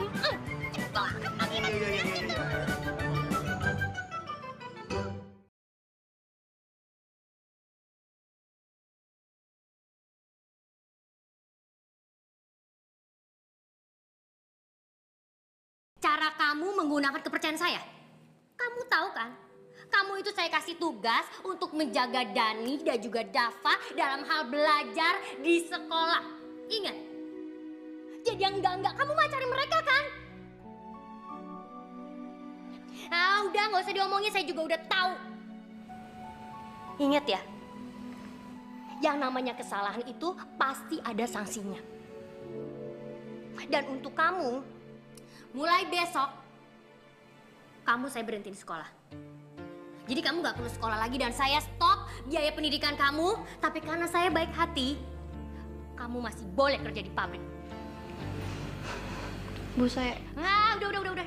Cara kamu menggunakan kepercayaan saya. Kamu tahu kan? Kamu itu saya kasih tugas untuk menjaga Dani dan juga Dava dalam hal belajar di sekolah. Ingat? Jadi yang enggak kamu macarin mereka kan? Udah nggak usah diomongin, saya juga udah tahu. Ingat ya, yang namanya kesalahan itu pasti ada sanksinya. Dan untuk kamu, mulai besok, kamu saya berhenti di sekolah. Jadi kamu gak perlu sekolah lagi dan saya stop biaya pendidikan kamu. Tapi karena saya baik hati, kamu masih boleh kerja di pabrik. Bu, saya... Udah.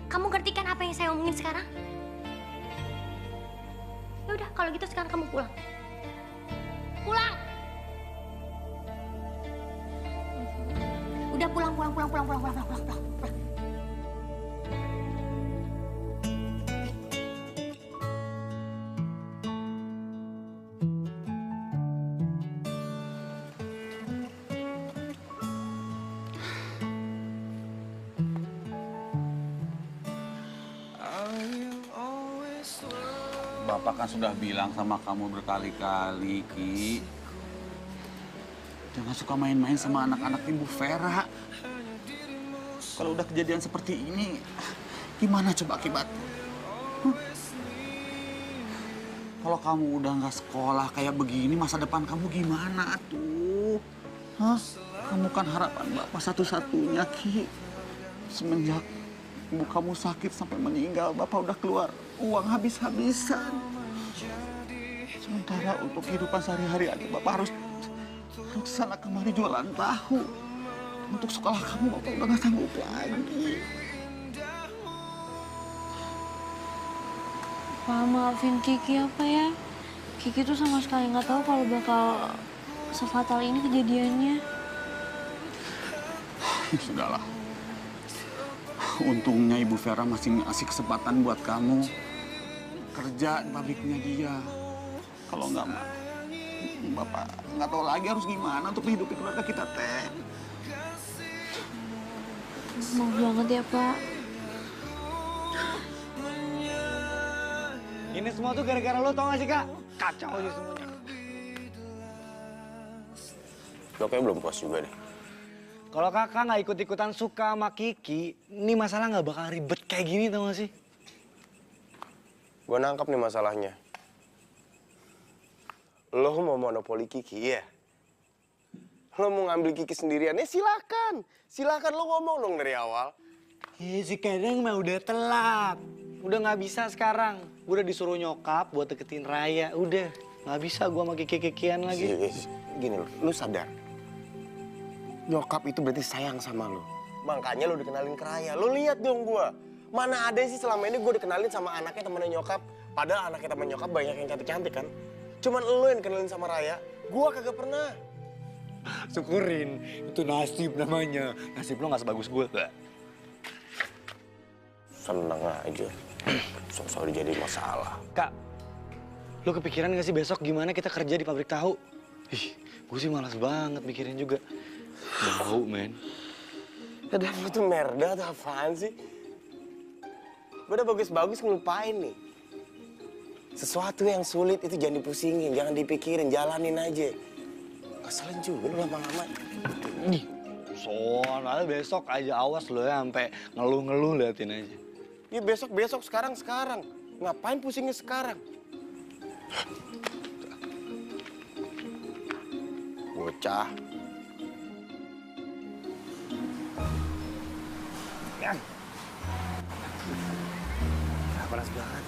Kamu ngerti kan apa yang saya omongin sekarang? Ya udah, kalau gitu sekarang kamu pulang. Pulang. Udah pulang. Bapak kan sudah bilang sama kamu berkali-kali, Ki. Jangan suka main-main sama anak-anak Ibu Vera. Kalau udah kejadian seperti ini, gimana coba akibatnya? Kalau kamu udah nggak sekolah kayak begini, masa depan kamu gimana tuh? Kamu kan harapan Bapak satu-satunya, Ki. Semenjak ibu kamu sakit sampai meninggal, Bapak udah keluar uang habis-habisan. Sementara untuk kehidupan sehari-hari aja Bapak harus sana kemari jualan tahu. Untuk sekolah kamu Bapak udah nggak sanggup lagi. Pak, maafin Kiki apa ya? Kiki tuh sama sekali nggak tahu kalau bakal sefatal ini kejadiannya. Ya sudahlah. Untungnya Ibu Vera masih ngasih kesempatan buat kamu kerja di pabriknya dia. Kalau nggak mah, Bapak nggak tahu lagi harus gimana untuk menghidupi keluarga kita, Teh. Maaf banget ya, Pak. Ini semua tuh gara-gara lo, tau gak sih, Kak? Kacau aja semuanya. Lo kayak belum puas juga deh. Kalau kakak nggak ikut-ikutan suka sama Kiki, ini masalah nggak bakal ribet kayak gini, tau gak sih? Gue nangkap nih masalahnya. Lo mau monopoli Kiki, ya? Lo mau ngambil Kiki sendirian, ya silakan. Silakan lo ngomong dong dari awal. Iya si Kedeng mah udah telat. Udah nggak bisa sekarang. Udah disuruh nyokap buat deketin Raya. Udah nggak bisa gua sama Kiki-Kikian lagi. Gini lo sadar. Nyokap itu berarti sayang sama lo. Makanya lo dikenalin ke Raya. Lo lihat dong gua. Mana ada sih selama ini gue dikenalin sama anaknya temennya nyokap. Padahal anaknya temen nyokap banyak yang cantik-cantik kan. Cuman lo yang dikenalin sama Raya. Gua kagak pernah. Syukurin, itu nasib namanya. Nasib lo nggak sebagus gue, Kak. Seneng aja. Sok-sok dijadiin masalah. Kak, lo kepikiran gak sih besok gimana kita kerja di pabrik tahu? Ih, gue sih malas banget mikirin juga. Bau, men. Ada itu merda atau apaan sih? Gue udah bagus-bagus ngelupain nih. Sesuatu yang sulit itu jangan dipusingin, jangan dipikirin, jalanin aja. Keselin juga lu lama-lama. Nih, soalnya besok aja awas lo ya sampai ngeluh-ngeluh liatin aja. Ya besok-besok, sekarang. Ngapain pusingnya sekarang? Bocah. Ya. Panas banget.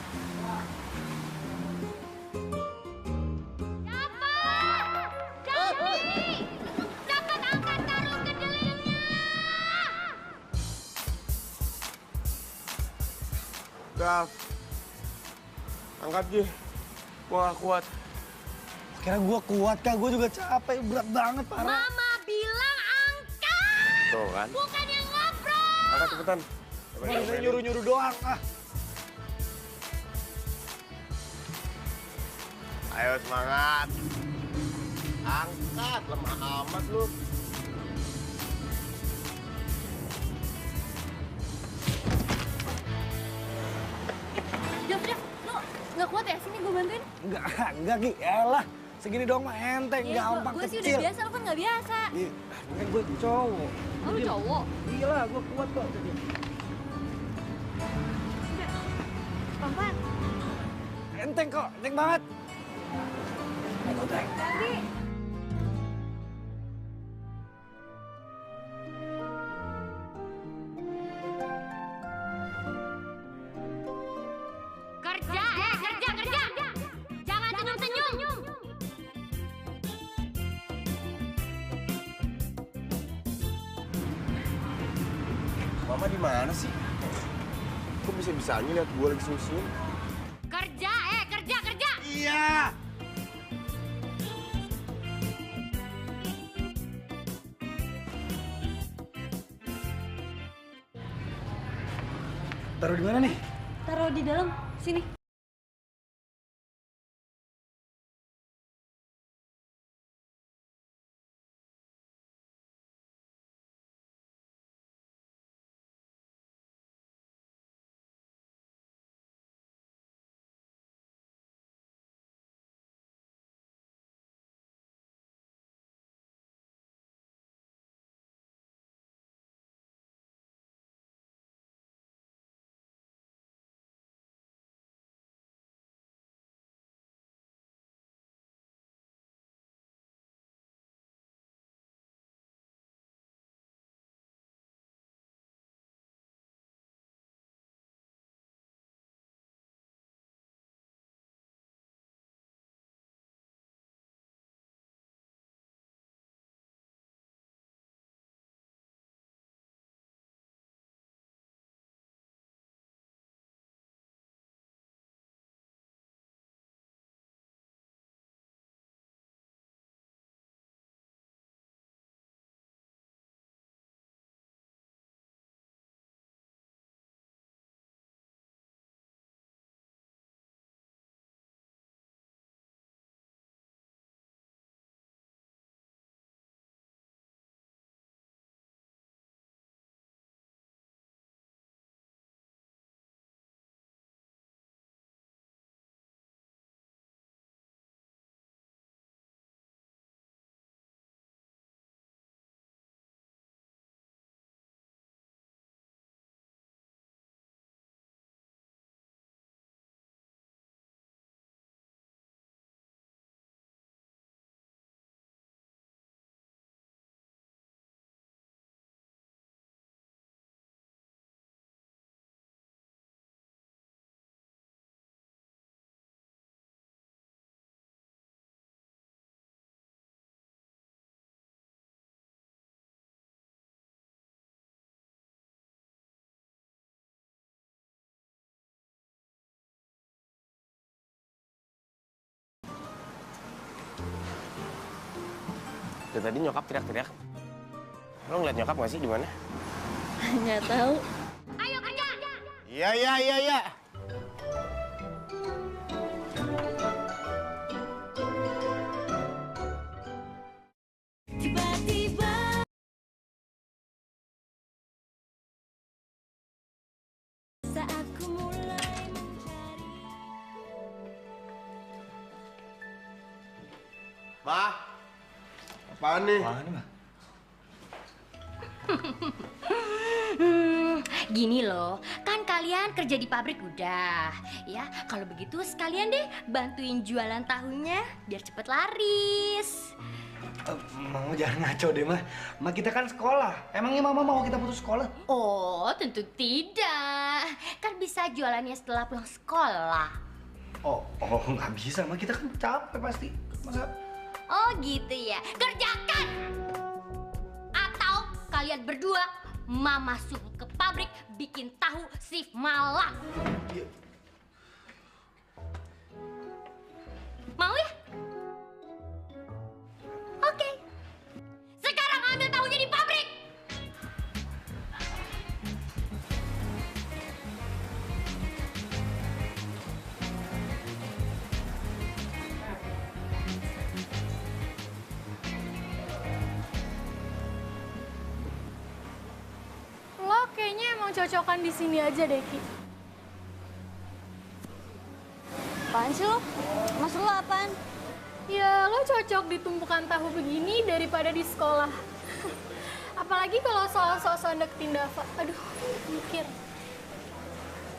Gav, angkat Ji. Gua gak kuat. Kira gua kuat, Kak. Gua juga capek. Berat banget, parah. Mama bilang angkat. Tuh kan. Bukan yang ngobrol. Angkat cepetan. Saya nyuruh-nyuruh doang, ah. Ayo semangat. Angkat, lemah amat lu. Dev, lo nggak kuat ya? Sini gue bantuin. Enggak, Ki. Elah, segini doang mah enteng, gampang, Gue sih kecil. udah biasa, lo kan nggak biasa. Iya, kan gue cowok. Oh, lu cowok? Iya lah, gue kuat kok. Pelan-pelan. Enteng kok, enteng banget. Enteng. Kerja, kerja. Jangan senyum-senyum. Mama di mana sih? Kok bisa-bisanya lihat gua lagi senyum-senyum? Kerja, kerja. Iya. Taruh di mana nih? Taruh di dalam, sini. Dari tadi nyokap teriak-teriak. Lo ngeliat nyokap nggak sih di mana? Nggak tahu. Ayo kerja. Iya. Tiba-tiba saat ku mulai mencari. Ma, apaan nih? Apaan nih, Ma? Gini loh, kan kalian kerja di pabrik udah, ya. Kalau begitu sekalian deh bantuin jualan tahunya biar cepet laris. Mama jangan ngaco deh, Ma. Ma, kita kan sekolah. Emangnya Mama mau kita putus sekolah? Oh, tentu tidak. Kan bisa jualannya setelah pulang sekolah. Oh, nggak bisa, Ma. Kita kan capek pasti. Masa? Oh gitu ya, kerjakan! Atau kalian berdua, Mama suruh ke pabrik bikin tahu shift malam. Mau ya? Oke. Sekarang ambil tahunya di pabrik. Lo kayaknya emang cocokan di sini aja deh, Ki. Apaan sih lo? Maksud lo apaan? Ya, lo cocok di tumpukan tahu begini daripada di sekolah. Apalagi kalau soal-soal deketin Dava. Aduh, mikir.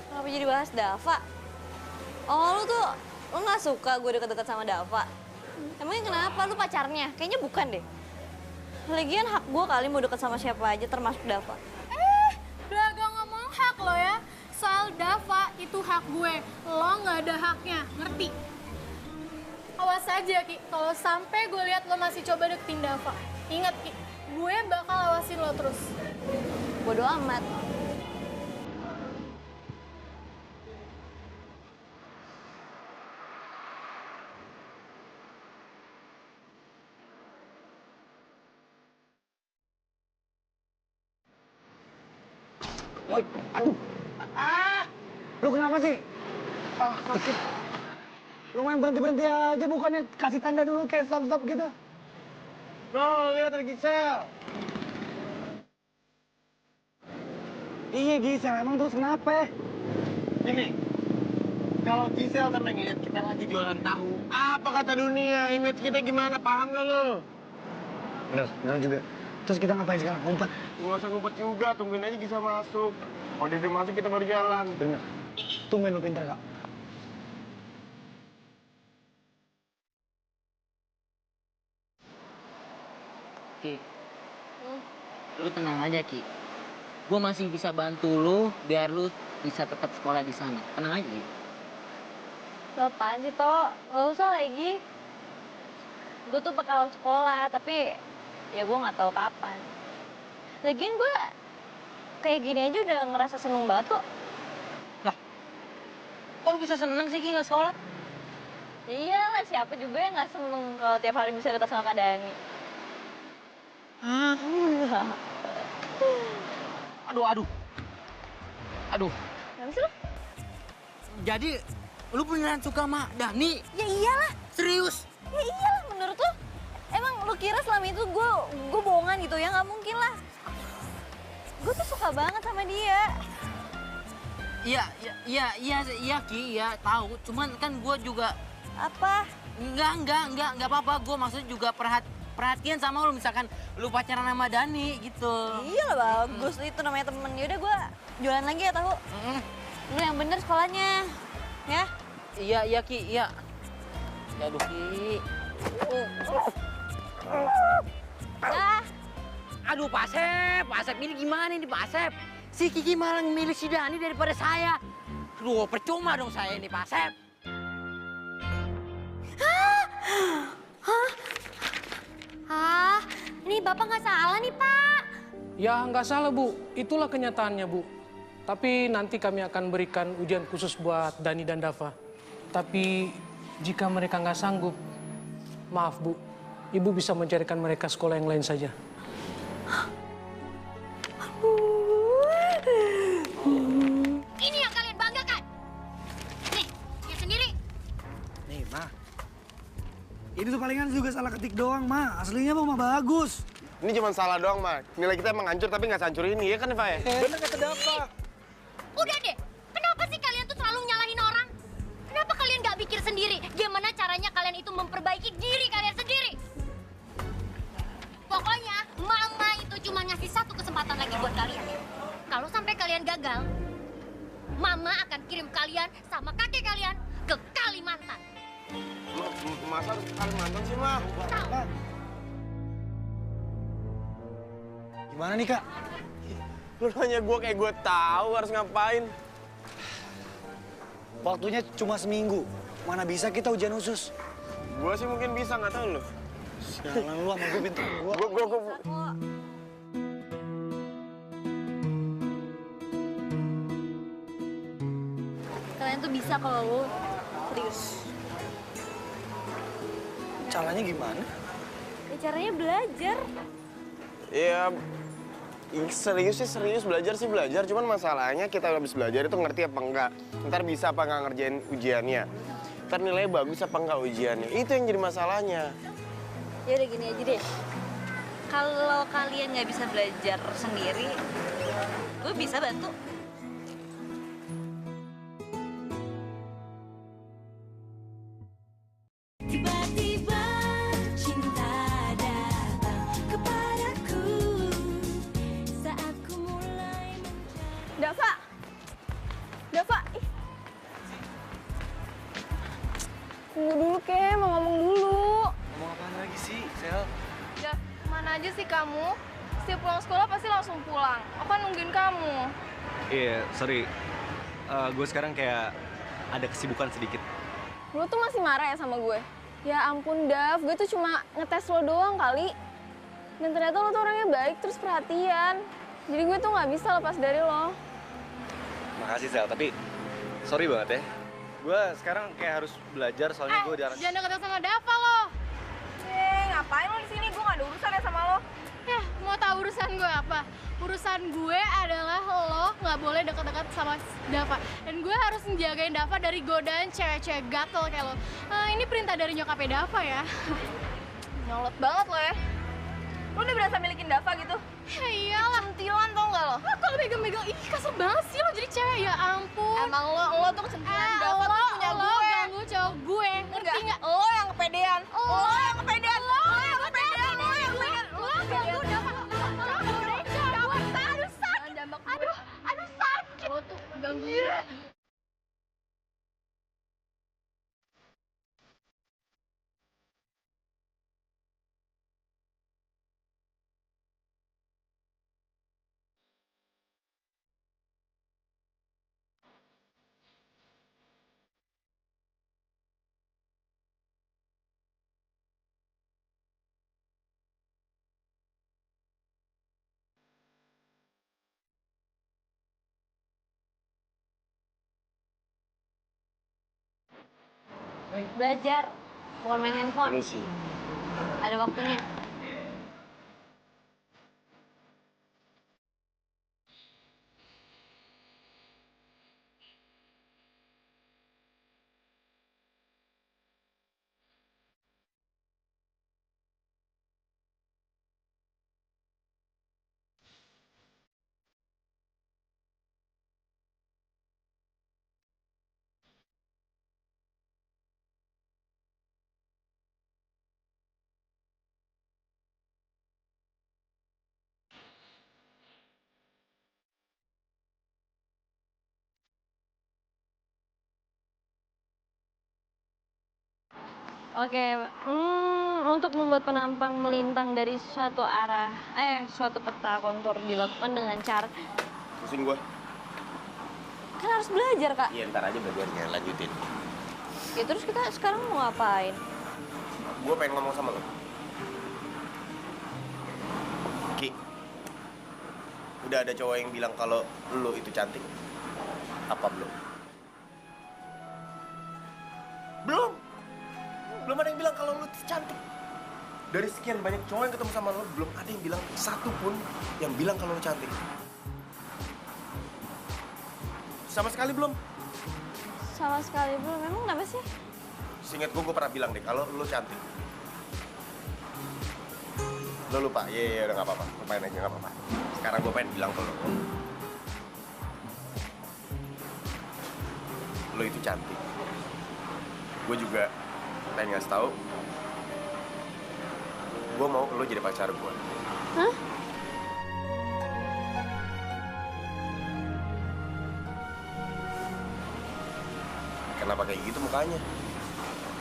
Kenapa jadi bahas Dava? Oh, lo nggak suka gue deket-deket sama Dava? Emangnya kenapa? Lu pacarnya? Kayaknya bukan deh. Lagian hak gue kali mau deket sama siapa aja termasuk Dava. Belaga ngomong hak lo ya. Soal Dava itu hak gue. Lo nggak ada haknya, ngerti? Awas aja, Ki. Kalau sampai gue lihat lo masih coba deketin Dava. Ingat, Ki. Gue bakal awasin lo terus. Bodoh amat. Woi, aduh. Lu kenapa sih? Ah, sakit. Lu main berhenti-berhenti aja, bukannya kasih tanda dulu kayak stop-stop gitu. No, lihat ada Gisel. Iya, Gisel. Emang terus kenapa? Ini, kalau Gisel sama ngeliat kita lagi jualan tahu, apa kata dunia? Image kita gimana? Paham gak lo? Bener juga. Terus kita ngapain sekarang? Ngumpet? Nggak usah ngumpet juga, tungguin aja Gisel masuk. Kalau dia udah masuk, kita baru jalan. Bener. Tumben lu pintar, Kak. Ki, lu tenang aja Ki. Gue masih bisa bantu lu biar lu bisa tetap sekolah di sana. Tenang aja. Ki. Lo apaan sih, Tok? Gak usah lagi. Gue tuh bakal sekolah, tapi ya gue gak tahu kapan. Lagian gue kayak gini aja udah ngerasa seneng banget kok. Kok lu bisa seneng sih Ki nggak sekolah? Iya lah, siapa juga yang gak seneng kalau tiap hari bisa deket sama Kak Dani. Hah? Aduh. Kenapa sih lo? Jadi lu beneran suka sama Dani? Ya iyalah. Serius? Ya iyalah, menurut lo. Emang lo kira selama itu gue bohongan gitu ya? Nggak mungkin lah. Gue tuh suka banget sama dia. Iya Ki, ya tahu. Cuman kan gue juga Apa? enggak apa-apa. Gue maksudnya juga perhatian sama lu, misalkan lu pacaran sama Dani gitu. Iya lah, bagus itu namanya temen. Yaudah gue jualan lagi ya tahu. Lu yang bener sekolahnya, ya? Iya Ki, iya. Ya aduh Ki. Aduh Pak Asep ini gimana nih Pak Asep? Si Kiki malah milih si Dani daripada saya. Aduh percuma dong saya ini Pak Asep. Ini Bapak nggak salah nih, Pak. Ya nggak salah Bu, itulah kenyataannya Bu. Tapi nanti kami akan berikan ujian khusus buat Dani dan Dava. Tapi jika mereka nggak sanggup, maaf Bu, Ibu bisa mencarikan mereka sekolah yang lain saja. Ini yang kalian banggakan. Nih, lihat sendiri. Nih, Ma. Ini tuh palingan juga salah ketik doang, Ma. Aslinya mah bagus. Ini cuma salah doang, Mak. Nilai kita emang hancur tapi nggak hancur ini, ya kan, Eva ya? Bener kata Dava. Udah deh, kenapa sih kalian tuh selalu nyalahin orang? Kenapa kalian nggak pikir sendiri gimana caranya kalian itu memperbaiki diri kalian sendiri? Pokoknya Mama itu cuma ngasih satu kesempatan lagi buat kalian. Kalau sampai kalian gagal, Mama akan kirim kalian sama kakek kalian ke Kalimantan. Masa harus ke Kalimantan sih, Ma? Gimana nih, Kak? Lu nanya gue kayak gue tahu harus ngapain. Waktunya cuma seminggu. Mana bisa kita ujian khusus? Gue sih mungkin bisa, nggak tahu lu. Sialan lu sama gue pintar. Gue. Kalian tuh bisa kalau lu serius. Caranya gimana? Ya caranya belajar. Ya, serius sih serius, belajar sih belajar. Cuman masalahnya kita habis belajar itu ngerti apa enggak. Ntar bisa apa nggak ngerjain ujiannya. Ntar nilainya bagus apa enggak ujiannya. Itu yang jadi masalahnya. Ya udah gini aja deh. Kalau kalian nggak bisa belajar sendiri, gue bisa bantu. Tiba-tiba cinta datang kepadaku saat ku mulai Dava! Ih. Tunggu dulu, Ke. Mau ngomong dulu. Ngomong apaan lagi sih, Sel? Dav, kemana aja sih kamu? Setiap pulang sekolah pasti langsung pulang. Aku kan nungguin kamu. Iya, sorry. Gue sekarang kayak ada kesibukan sedikit. Lu tuh masih marah ya sama gue? Ya ampun, Dav. Gue tuh cuma ngetes lo doang kali. Dan ternyata lo tuh orangnya baik terus perhatian. Jadi gue tuh nggak bisa lepas dari lo. Makasih, Sel. Tapi sorry banget ya. Gue sekarang kayak harus belajar soalnya gue jarang... Jangan deket sama Dava lo. Ngapain lo di sini? Gue nggak ada urusan ya sama lo. Mau tahu urusan gue apa? urusan gue adalah lo nggak boleh deket-deket sama Dava. Dan gue harus menjagain Dava dari godaan cewek-cewek gatel kayak lo. Ini perintah dari nyokapnya Dava ya. Nyolot banget lo ya. Lo udah berasa milikin Dava gitu? Ya iyalah. Centilan tau nggak lo? Kalau megang-megang, ih kasar banget sih lo jadi cewek, ya ampun. Emang lo tuh kecentrilan Dava tuh punya lo gue. ganggu cowok gue, ngerti nggak? Lo yang kepedean. Lo yang kepedean. Lo yang kepedean. Lo yang kepedean. Lo ganggu Dava. Aduh sakit. Aduh sakit. Lo tuh ganggu. Belajar, bukan main handphone. Ada waktunya. Oke, untuk membuat penampang melintang dari suatu peta kontur dilakukan dengan cara Pusing gua. kan harus belajar, Kak. Iya, ntar aja belajarnya, lanjutin. Ya terus kita sekarang mau ngapain? Gua pengen ngomong sama lo. Ki, udah ada cowok yang bilang kalau lo itu cantik? Apa belum? Belum. Belum ada yang bilang kalau lo cantik. Dari sekian banyak cowok yang ketemu sama lo, belum ada yang bilang satu pun yang bilang kalau lo cantik. Sama sekali belum. Sama sekali belum. Memang kenapa sih? Seingat gue pernah bilang deh kalau lo cantik. Lo lupa? Iya, udah nggak apa-apa. Lupain aja, nggak apa-apa. Sekarang gue pengen bilang ke lo. Lo itu cantik. Gue juga pengen ngasih tahu. Gue mau lo jadi pacar gue. Hah? Kenapa kayak gitu mukanya?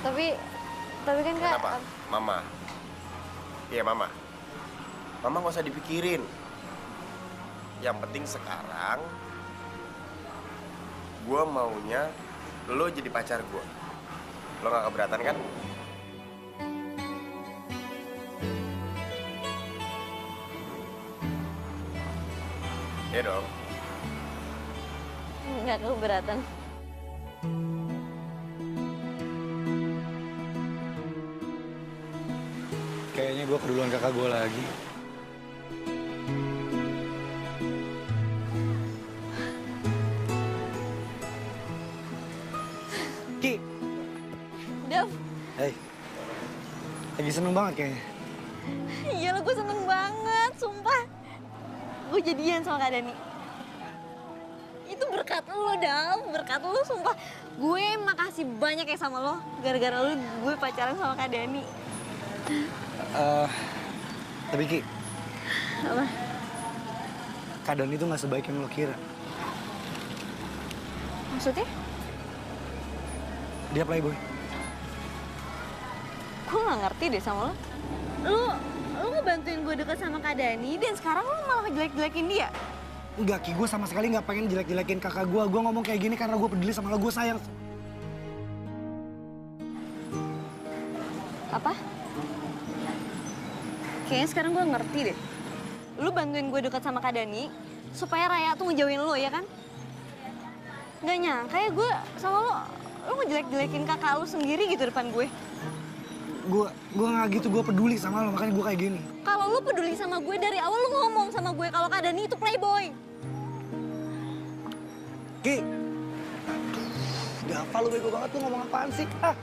Tapi kan Kak. Kenapa? Mama. Iya, Mama. Mama nggak usah dipikirin. Yang penting sekarang gue maunya lo jadi pacar gue. Lo gak keberatan kan? Iya dong. Nggak keberatan. Kayaknya gue keduluan kakak gue lagi. Ki. Dav. Hei. Lagi seneng banget kayaknya. Iya lo, gue seneng banget, sumpah. Gue jadian sama Kak Dani. Itu berkat lo, Dav. Berkat lo, sumpah. Gue makasih banyak ya sama lo. Gara-gara lo gue pacaran sama Kak Dani. Tapi Ki. Apa? Kak Dani itu gak sebaik yang lo kira. Maksudnya? Dia playboy. Gue gak ngerti deh sama lo. Lo ngebantuin gue deket sama Kak Dani dan sekarang lo malah ngejelek-jelekin dia? Enggak, Ki. Gue sama sekali nggak pengen jelek-jelekin kakak gue. Gue ngomong kayak gini karena gue peduli sama lo. Gue sayang. Apa? Kayaknya sekarang gue ngerti deh. Lu bantuin gue deket sama Kak Dani supaya Raya tuh ngejauhin lo, ya kan? Gak nyangka ya gue sama lo ngejelek-jelekin kakak lu sendiri gitu depan gue. Gue nggak gitu. Gue peduli sama lo, makanya gue kayak gini. Kalau lu peduli sama gue dari awal, lu ngomong sama gue kalau Kak Dani itu Ki. Dava, lu bego banget, lu ngomong apaan sih? Ah.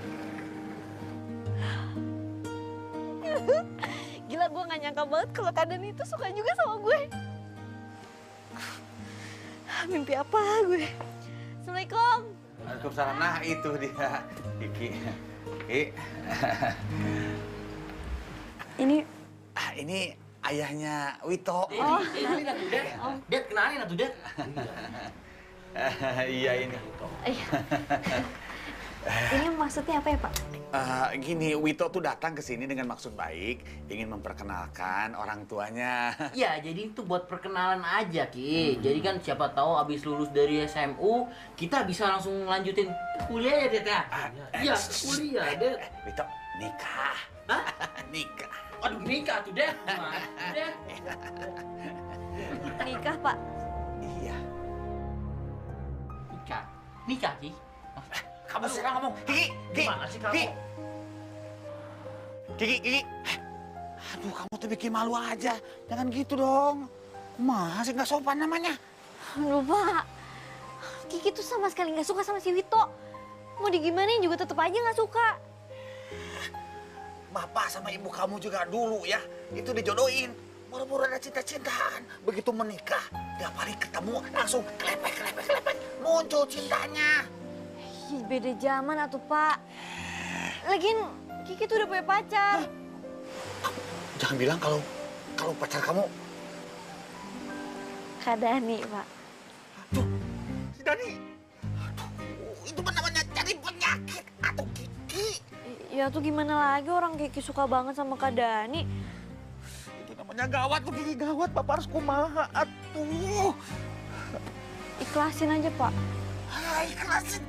Gila, gue gak nyangka banget kalau Kak Dani itu suka juga sama gue. Mimpi apa gue? Assalamualaikum. Waalaikumsalam. Nah, itu dia, Kiki. Ki. Ini ayahnya Wito. Oh, kenalin atuh, Dad. Dad, kenalin atuh, Dad. Iya, ini. Ini maksudnya apa ya, Pak? Gini, Wito tuh datang ke sini dengan maksud baik, ingin memperkenalkan orang tuanya. Ya, jadi itu buat perkenalan aja, Ki. Jadi kan siapa tahu abis lulus dari SMU, kita bisa langsung lanjutin kuliah ya, Dad ya? Iya, kuliah, Dad. Wito, nikah. Hah? Nikah. Aduh, nikah tuh, Dad. Gimana, Dad? Nikah, Pak. Iya. Nikah? Nikah, Ki? Kamu sekarang ngomong, Kiki, Gimana sih kamu? Kiki. Aduh, kamu tuh bikin malu aja. Jangan gitu dong. Masih nggak sopan namanya. Aduh, Pak. Kiki tuh sama sekali nggak suka sama si Wito. Mau digimanain juga tetep aja nggak suka. Bapak sama ibu kamu juga dulu ya, itu dijodohin. Buru-buru ada cinta-cintaan. Begitu menikah, tiap hari ketemu langsung kelepek. Muncul cintanya. Ih, beda zaman atuh, Pak. Lagian Kiki tuh udah punya pacar. Jangan bilang kalau pacar kamu Kak Dani, Pak. si Dani. Aduh, itu kan namanya cari penyakit atau Kiki. Ya tuh gimana lagi, orang Kiki suka banget sama Kak Dani. Itu namanya gawat tuh, Kiki gawat. Bapak harus kumaha atuh. Ikhlasin aja, Pak. Ikhlasin.